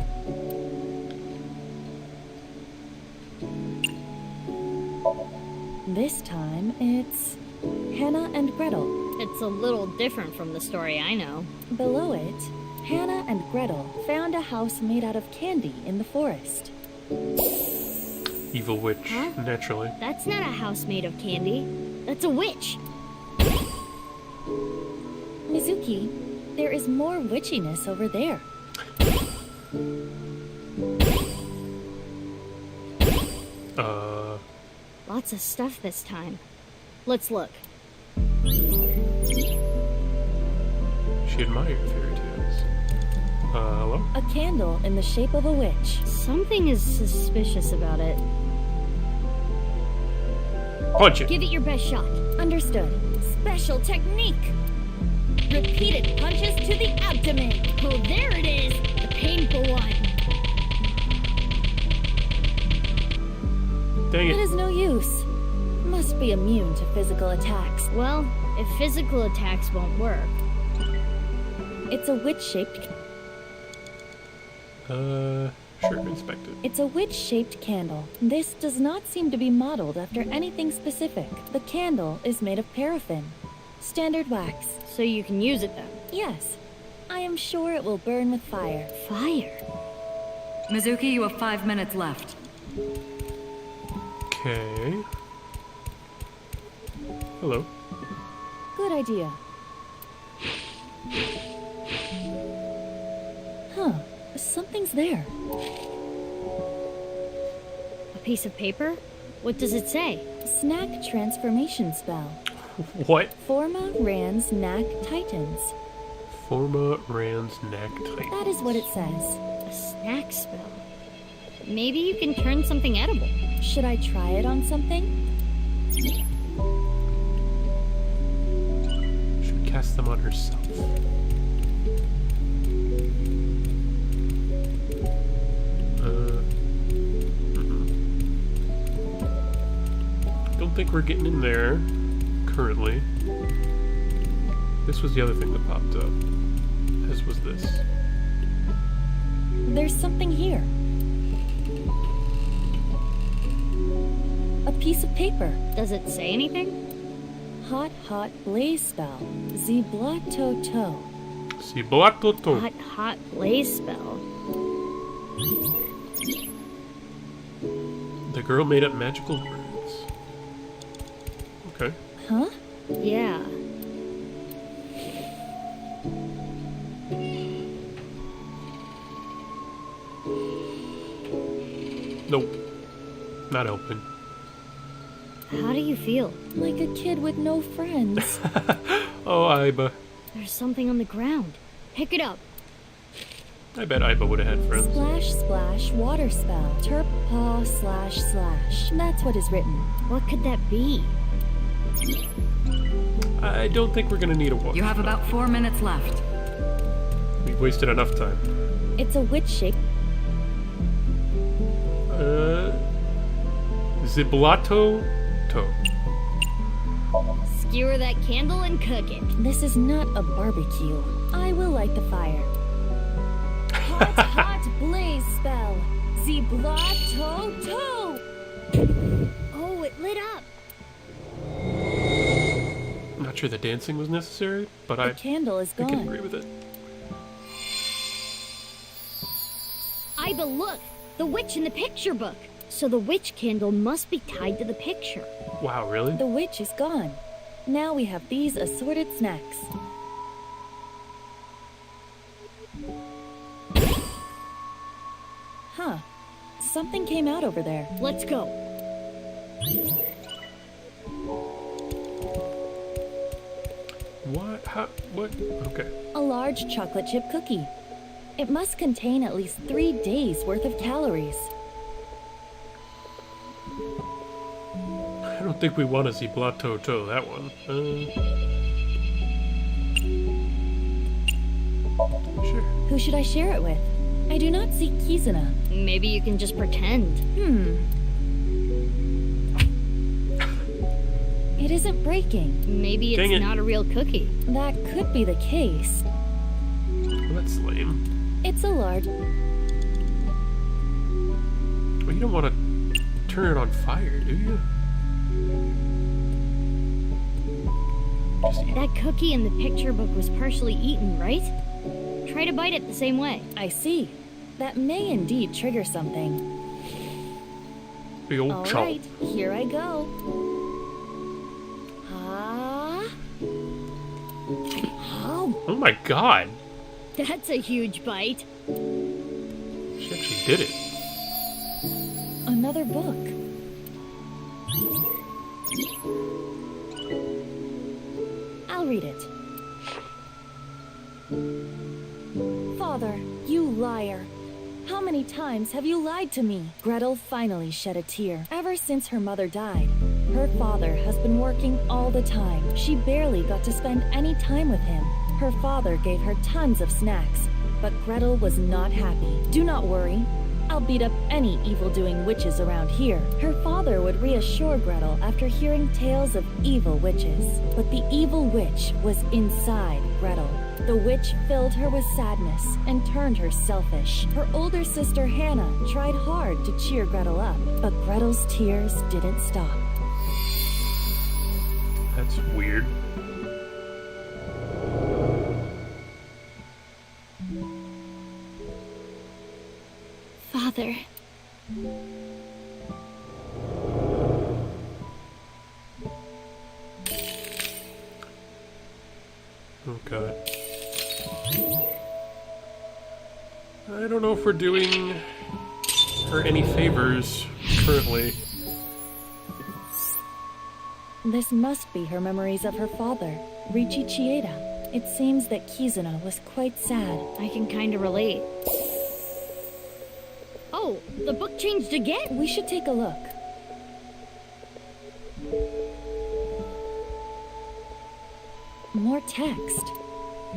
This time, it's Hannah and Gretel. It's a little different from the story I know. Below it, Hannah and Gretel found a house made out of candy in the forest. Evil witch, Huh? naturally. That's not a house made of candy. That's a witch. Mizuki, there is more witchiness over there. Lots of stuff this time. Let's look. She admired fairy tales. Hello? A candle in the shape of a witch. Something is suspicious about it. Punch it. Give it your best shot. Understood. Special technique. Repeated punches to the abdomen. Oh, there it is. The painful one. Dang It it. is no use. Must be immune to physical attacks. Well, if physical attacks won't work. It's a witch-shaped... Sure, inspect it. It's a witch-shaped candle. This does not seem to be modeled after anything specific. The candle is made of paraffin. Standard wax. So you can use it then? Yes. I am sure it will burn with fire. Fire? Mizuki, you have 5 minutes left. Okay. Hello. Good idea. Huh. Something's there. A piece of paper? What does it say? Snack transformation spell. What? Forma Rans Knack Titans. Forma Rans Knack Titans. That is what it says. A snack spell. Maybe you can turn something edible. Should I try it on something? Should cast them on herself. Don't think we're getting in there currently. This was the other thing that popped up, as was this. There's something here. A piece of paper. Does it say anything? Hot, hot blaze spell. Ziblato-to. Ziblato-to. Hot, hot blaze spell. The girl made up magical words. Okay. Huh? Yeah. Nope. Not open. How do you feel? Like a kid with no friends. Oh, Iba. There's something on the ground. Pick it up. I bet Iba would have had friends. Splash, splash, water spell. Terp, paw, slash, slash. That's what is written. What could that be? I don't think we're gonna need a water. You have about 4 minutes left. We've wasted enough time. It's a witch shape. Ziblato-to. Skewer that candle and cook it. This is not a barbecue. I will light the fire. Hot, hot blaze spell. Ziblato-to. Oh, it lit up. Not sure the dancing was necessary, but The candle is I can gone. agree with it. Iba, look! The witch in the picture book. So the witch candle must be tied to the picture. Wow, really? The witch is gone. Now we have these assorted snacks. Huh. Something came out over there. Let's go. What? How? What? Okay. A large chocolate chip cookie. It must contain at least 3 days worth of calories. I don't think we want to see Ziblato-to, that one. Sure. Who should I share it with? I do not see Kizuna. Maybe you can just pretend. It isn't breaking. Maybe Dang it's it. not a real cookie. That could be the case. Well, that's lame. It's a large... Well, you don't want to turn it on fire, do you? Just eat. That cookie in the picture book was partially eaten, right? Try to bite it the same way. I see. That may indeed trigger something. Big old All chomp. right, here I go. Oh my god! That's a huge bite. She actually did it. Another book. I'll read it. Father, you liar. How many times have you lied to me? Gretel finally shed a tear. Ever since her mother died, her father has been working all the time. She barely got to spend any time with him. Her father gave her tons of snacks, but Gretel was not happy. Do not worry. I'll beat up any evil-doing witches around here. Her father would reassure Gretel after hearing tales of evil witches. But the evil witch was inside Gretel. The witch filled her with sadness and turned her selfish. Her older sister Hannah tried hard to cheer Gretel up, but Gretel's tears didn't stop. That's weird. Father. Oh god. I don't know if we're doing her any favors currently. This must be her memories of her father, Riichi Chieda. It seems that Kizuna was quite sad. I can kinda relate. Oh, the book changed again? We should take a look. More text.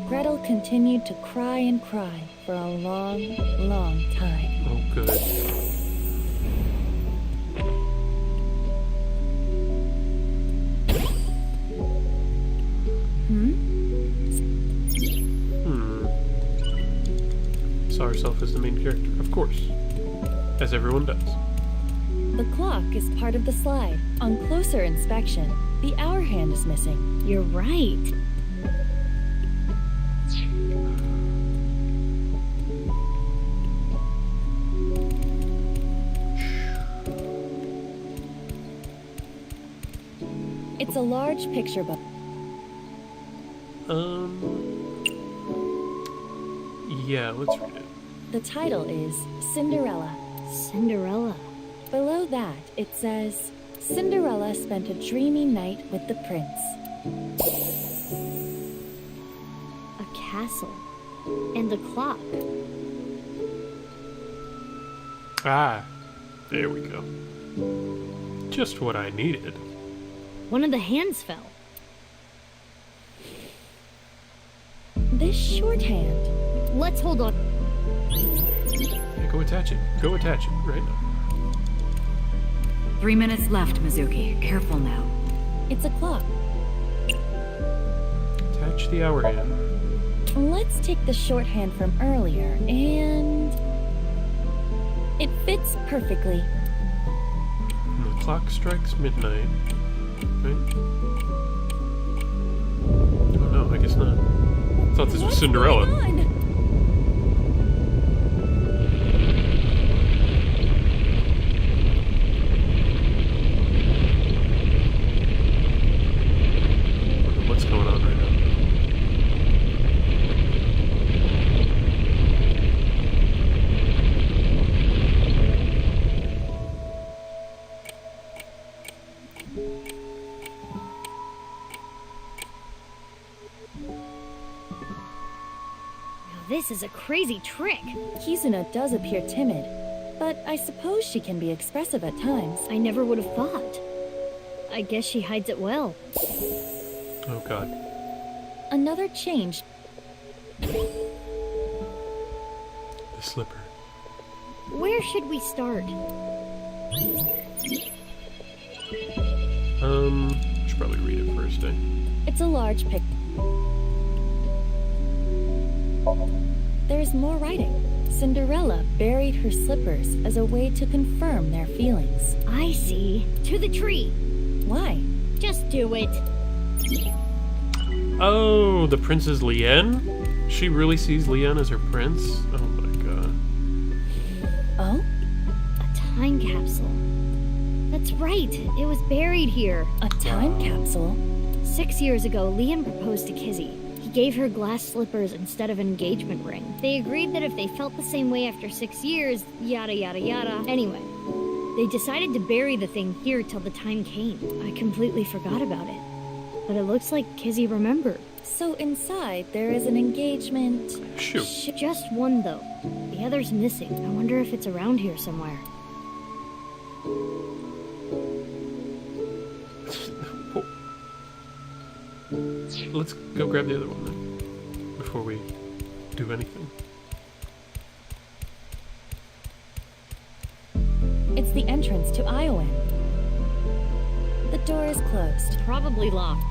Gretel continued to cry and cry for a long, long time. Oh, good. Saw herself as the main character, of course. As everyone does. The clock is part of the slide. On closer inspection, the hour hand is missing. You're right. It's a large picture book. Yeah, let's read it. The title is Cinderella. Cinderella. Below that, it says, Cinderella spent a dreamy night with the prince. A castle. And the clock. Ah, there we go. Just what I needed. One of the hands fell. This shorthand. Let's hold on. Yeah, go attach it. Go attach it right now. 3 minutes left, Mizuki. Careful now. It's a clock. Attach the hour hand. Let's take the shorthand from earlier, and it fits perfectly. And the clock strikes midnight. Right? Oh no, I guess not. I thought this was Cinderella. What's going on right now? This is a crazy trick. Kizuna does appear timid, but I suppose she can be expressive at times. I never would have thought. I guess she hides it well. Oh god. Another change. The slipper. Where should we start? Should probably read it first, eh? It's a large pic. There's more writing. Cinderella buried her slippers as a way to confirm their feelings. I see. To the tree. Why? Just do it. Oh, the Princess Lien? She really sees Lien as her prince? Oh my god. Oh? A time capsule. That's right. It was buried here. A time capsule? 6 years ago, Lien proposed to Kizzy. He gave her glass slippers instead of an engagement ring. They agreed that if they felt the same way after 6 years, yada yada yada. Anyway, they decided to bury the thing here till the time came. I completely forgot about it. But it looks like Kizzy remembered. So inside, there is an engagement. Shoot. Just one, though. The other's missing. I wonder if it's around here somewhere. Let's go grab the other one then, before we do anything. It's the entrance to Iowan. The door is closed. Probably locked.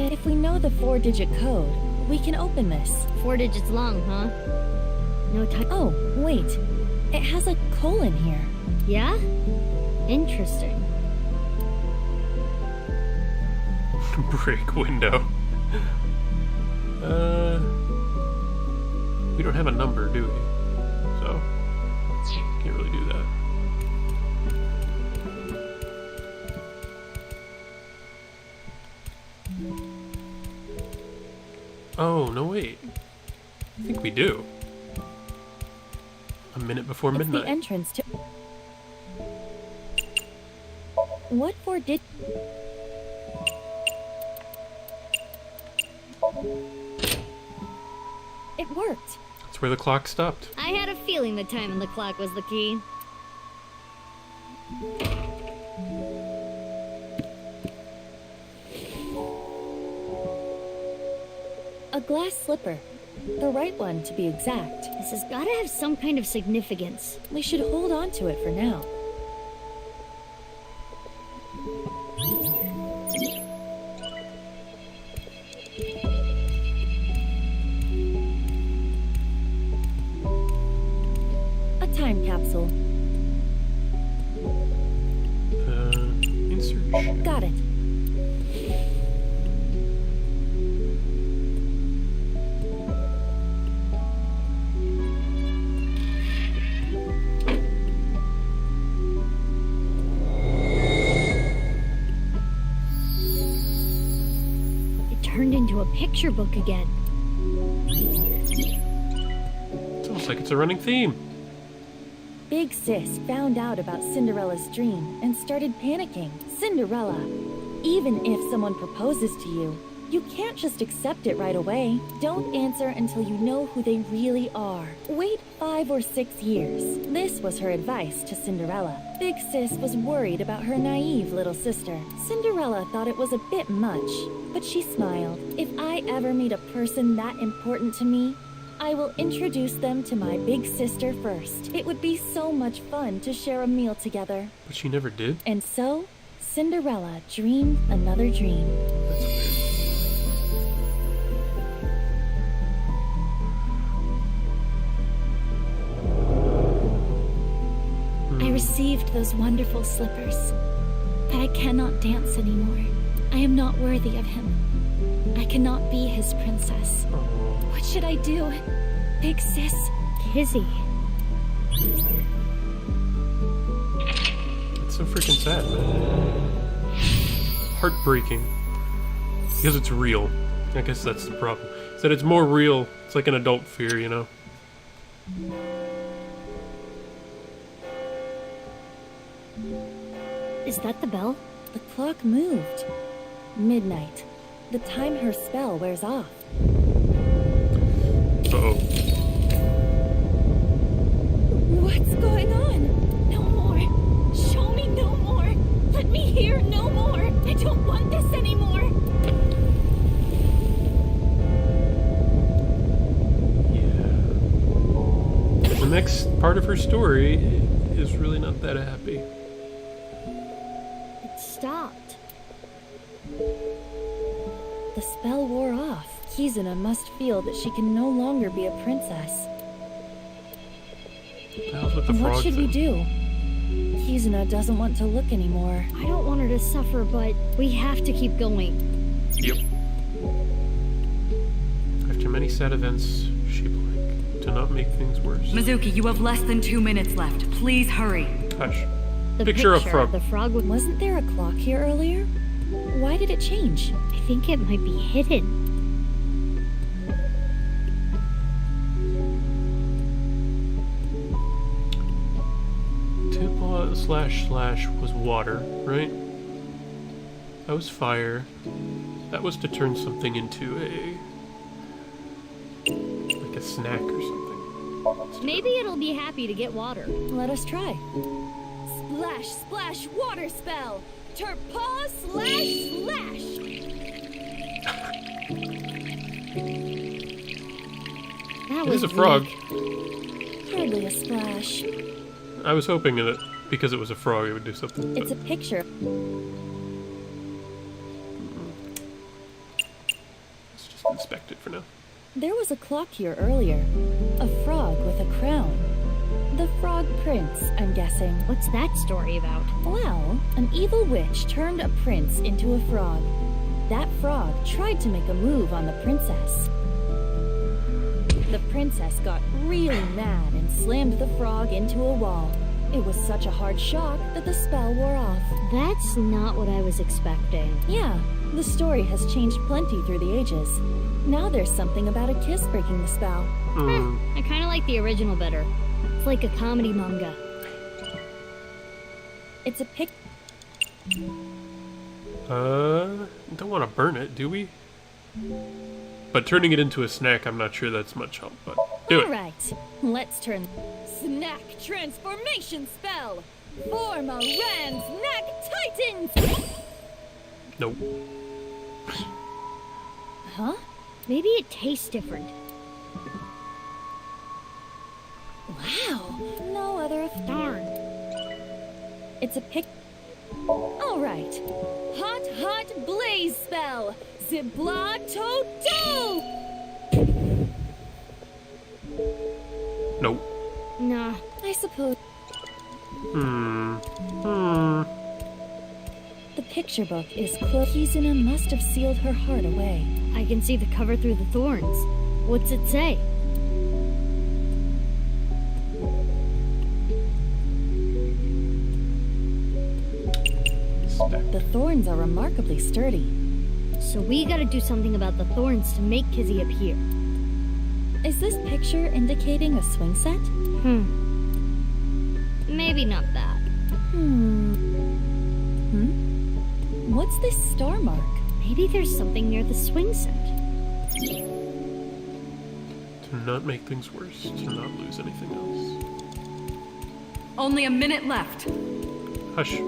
If we know the 4-digit code, we can open this. 4 digits long, huh? No time. Oh, wait. It has a colon here. Yeah? Interesting. Break window. We don't have a number, do we? So, can't really do that. Oh, no wait. I think we do. A minute before It's midnight. the entrance to... What 4-digit... It worked. That's where the clock stopped. I had a feeling the time on the clock was the key. A glass slipper. The right one, to be exact. This has gotta have some kind of significance. We should hold on to it for now. A time capsule. Insert. Got it. Turned into a picture book again. It's almost like it's a running theme. Big Sis found out about Cinderella's dream and started panicking. Cinderella, even if someone proposes to you, you can't just accept it right away. Don't answer until you know who they really are. Wait 5 or 6 years. This was her advice to Cinderella. Big Sis was worried about her naive little sister. Cinderella thought it was a bit much, but she smiled. If I ever meet a person that important to me, I will introduce them to my big sister first. It would be so much fun to share a meal together. But she never did. And so, Cinderella dreamed another dream. That's weird. I received those wonderful slippers, but I cannot dance anymore. I am not worthy of him. I cannot be his princess. What should I do? Big Sis? Kizzy. It's so freaking sad, man. Heartbreaking. Because it's real. I guess that's the problem. Is that it's more real. It's like an adult fear, you know? Is that the bell? The clock moved. Midnight. The time her spell wears off. Uh-oh. What's going on? No more. Show me no more. Let me hear no more. I don't want this anymore. Yeah. The next part of her story is really not that happy. It stopped. The spell wore off. Kizuna must feel that she can no longer be a princess. And what should we do? Kizuna doesn't want to look anymore. I don't want her to suffer, but we have to keep going. Yep. After many sad events, she blinked to not make things worse. Mizuki, you have less than 2 minutes left. Please hurry. Hush. The Picture of frog. The frog Wasn't there a clock here earlier? Why did it change? I think it might be hidden. Tip// was water, right? That was fire. That was to turn something into like a snack or something. Maybe it'll be happy to get water. Let us try. Splash, splash, water spell! Turpaw slash slash! It is a frog. Hardly a splash. I was hoping that because it was a frog, it would do something. It's a picture. Let's just inspect it for now. There was a clock here earlier. A frog with a crown. The Frog Prince, I'm guessing. What's that story about? Well, an evil witch turned a prince into a frog. That frog tried to make a move on the princess. The princess got really mad and slammed the frog into a wall. It was such a hard shock that the spell wore off. That's not what I was expecting. Yeah, the story has changed plenty through the ages. Now there's something about a kiss breaking the spell. I kind of like the original better. It's like a comedy manga. It's a pic... Don't want to burn it, do we? But turning it into a snack, I'm not sure that's much help, but do it. Alright, let's turn... Snack transformation spell! Form a Ran Snack Titans! Nope. Huh? Maybe it tastes different. Wow, no other... Darn. It's a pic... Alright. Hot, hot blaze spell! Zibla Toto! Nope. Nah. I suppose... The picture book is closed. Kizuna must have sealed her heart away. I can see the cover through the thorns. What's it say? The thorns are remarkably sturdy. So we gotta do something about the thorns to make Kizzy appear. Is this picture indicating a swing set? Maybe not that. What's this star mark? Maybe there's something near the swing set. To not make things worse, to not lose anything else. Only a minute left. Hush.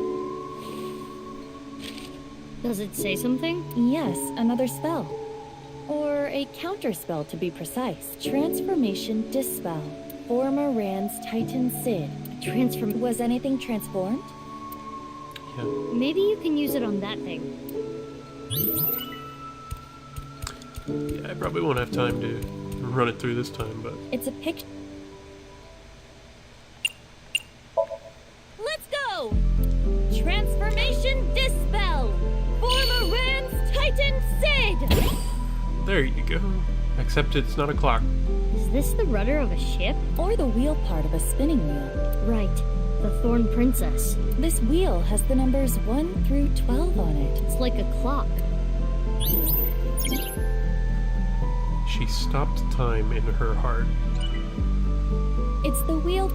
Does it say something? Yes, another spell. Or a counter spell to be precise. Transformation Dispel. Former Rand's Titan Sid. Was anything transformed? Yeah. Maybe you can use it on that thing. Yeah, I probably won't have time to run it through this time, but... It's a picture. Let's go! Transformation Dispel! Former Rand's Titan Sid! There you go. Except it's not a clock. Is this the rudder of a ship? Or the wheel part of a spinning wheel. Right. The Thorn Princess. This wheel has the numbers 1 through 12 on it. It's like a clock. She stopped time in her heart. It's the wheel...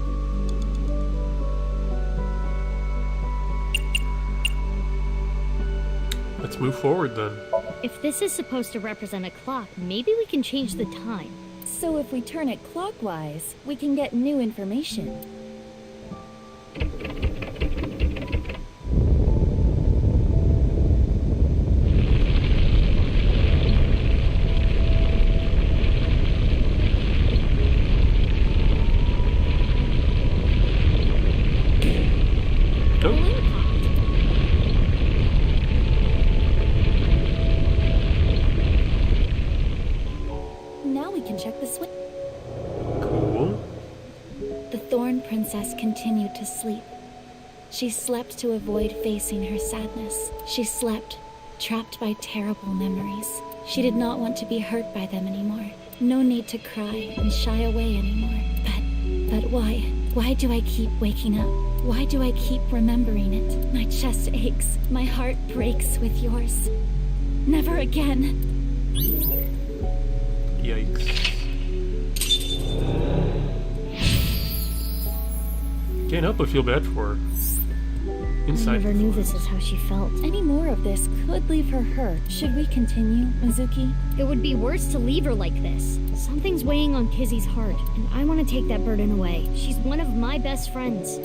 Let's move forward then. If this is supposed to represent a clock, maybe we can change the time. So if we turn it clockwise, we can get new information. Now we can check the switch. Cool. The Thorn Princess continued to sleep. She slept to avoid facing her sadness. She slept, trapped by terrible memories. She did not want to be hurt by them anymore. No need to cry and shy away anymore. But why? Why do I keep waking up? Why do I keep remembering it? My chest aches. My heart breaks with yours. Never again. Yikes. Can't help but feel bad for her. inside. I never knew this is how she felt. Any more of this could leave her hurt. Should we continue, Mizuki? It would be worse to leave her like this. Something's weighing on Kizzy's heart, and I want to take that burden away. She's one of my best friends.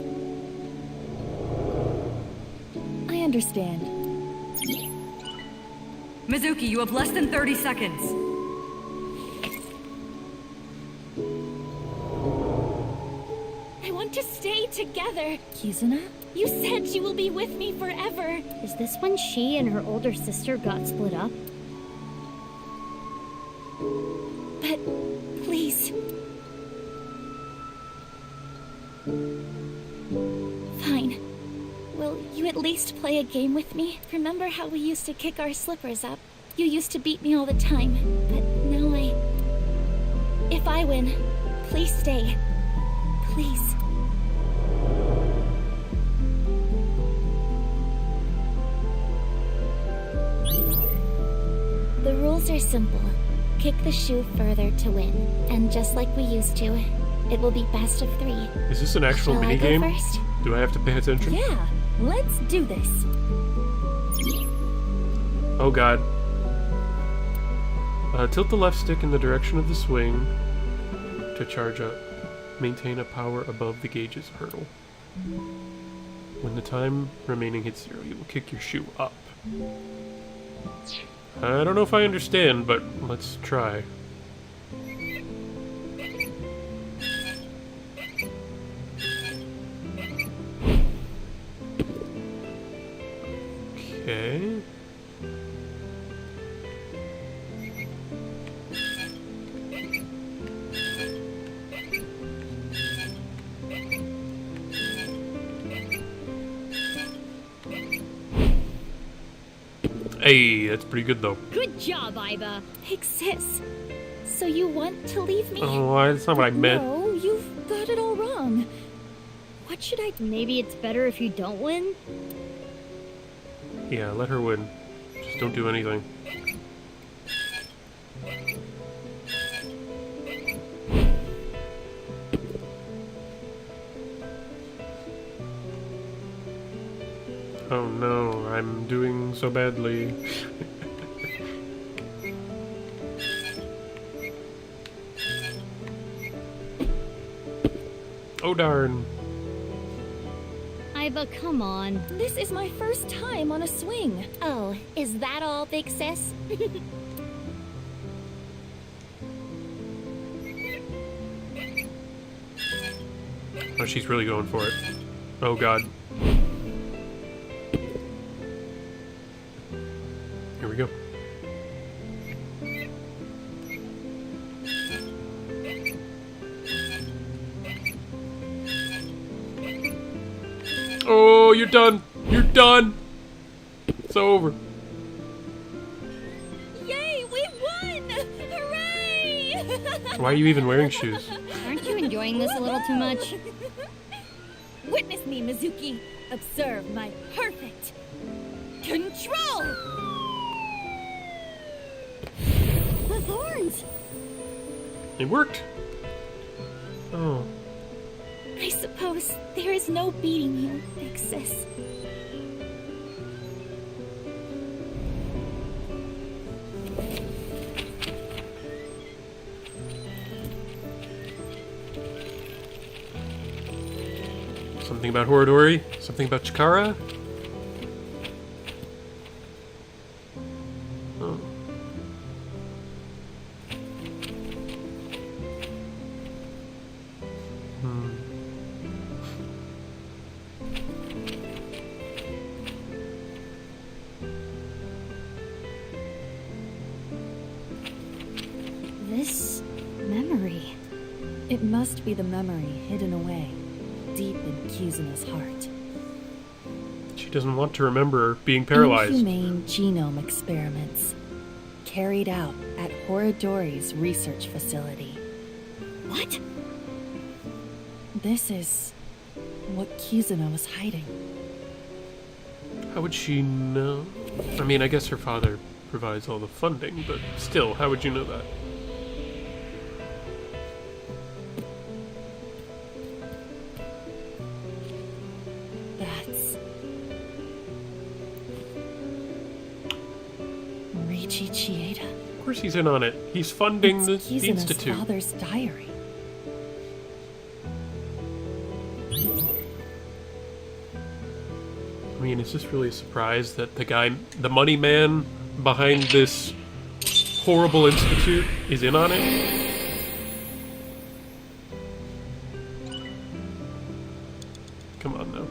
I understand. Mizuki, you have less than 30 seconds. I want to stay together. Kizuna? You said she will be with me forever. Is this when she and her older sister got split up? But please. Fine. Will you at least play a game with me? Remember how we used to kick our slippers up? You used to beat me all the time, but now if I win, please stay. Please. The rules are simple. Kick the shoe further to win. And just like we used to, it will be best of 3. Is this an actual Shall I go minigame? first? Do I have to pay attention? Yeah, let's do this. Oh god. Tilt the left stick in the direction of the swing to charge up. Maintain a power above the gauge's hurdle. When the time remaining hits 0, you will kick your shoe up. I don't know if I understand, but let's try. Okay. Hey, that's pretty good though. Good job, Iba. Big sis. So you want to leave me? Oh, that's not what I meant. No, you've got it all wrong. What should I... Maybe it's better if you don't win? Yeah, let her win. Just don't do anything. Oh no, I'm doing so badly. Oh darn. Iba, come on. This is my first time on a swing. Oh, is that all, big sis? Oh, she's really going for it. Oh god. Here we go. Oh, you're done. You're done. It's over. Yay, we won! Hooray! Why are you even wearing shoes? Aren't you enjoying this a little too much? Witness me, Mizuki. Observe my perfect control. The thorns! It worked. Oh. I suppose there is no beating you, big sis. Something about Horadori? Something about Chikara? Oh. This memory. It must be the memory hidden away, deep in Kizuna's heart. She doesn't want to remember being paralyzed. Inhumane genome experiments carried out at Horadori's research facility. What? This is what Kizuna was hiding. How would she know? I mean, I guess her father provides all the funding, but still, how would you know that? That's course he's in on it. He's funding the Kizuna's institute. father's diary. I mean, is this really a surprise that the money man behind this horrible institute is in on it? Come on, now.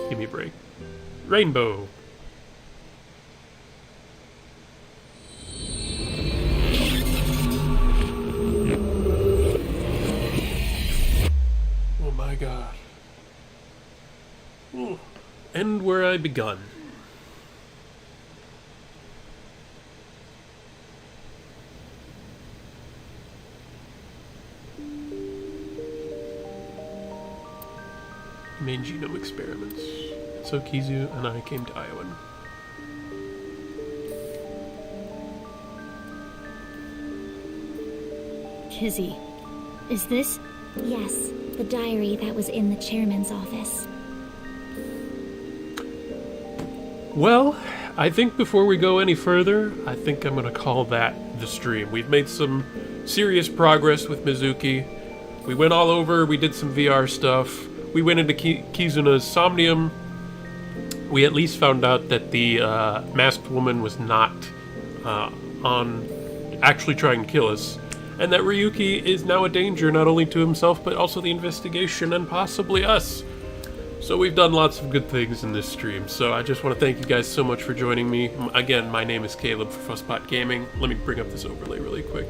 Give me a break. Rainbow. Oh my god. Ooh. End where I begun. Main genome experiments. So Kizu and I came to Iowan. Kizzy, is this? Yes, the diary that was in the chairman's office. Well, I think before we go any further, I think I'm gonna call that the stream. We've made some serious progress with Mizuki. We went all over, we did some VR stuff. We went into Kizuna's Somnium. We at least found out that the masked woman was not actually trying to kill us. And that Ryuki is now a danger not only to himself, but also the investigation and possibly us. So we've done lots of good things in this stream. So I just want to thank you guys so much for joining me. Again, my name is Caleb for Fuzzpot Gaming. Let me bring up this overlay really quick.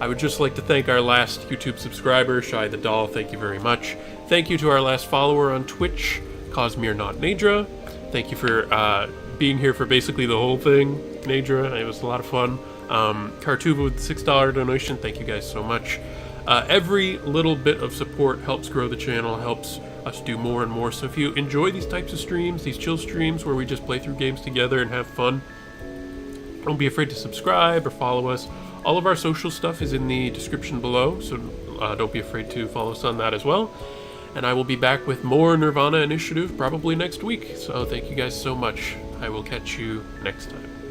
I would just like to thank our last YouTube subscriber, Shy the Doll. Thank you very much. Thank you to our last follower on Twitch, Cosmere Not Nadra. Thank you for being here for basically the whole thing, Nadra. It was a lot of fun. Cartuva with the $6 donation. Thank you guys so much. Every little bit of support helps grow the channel, helps us do more and more. So if you enjoy these types of streams, these chill streams where we just play through games together and have fun, don't be afraid to subscribe or follow us. All of our social stuff is in the description below, so don't be afraid to follow us on that as well. And I will be back with more NirvanA Initiative probably next week. So thank you guys so much. I will catch you next time.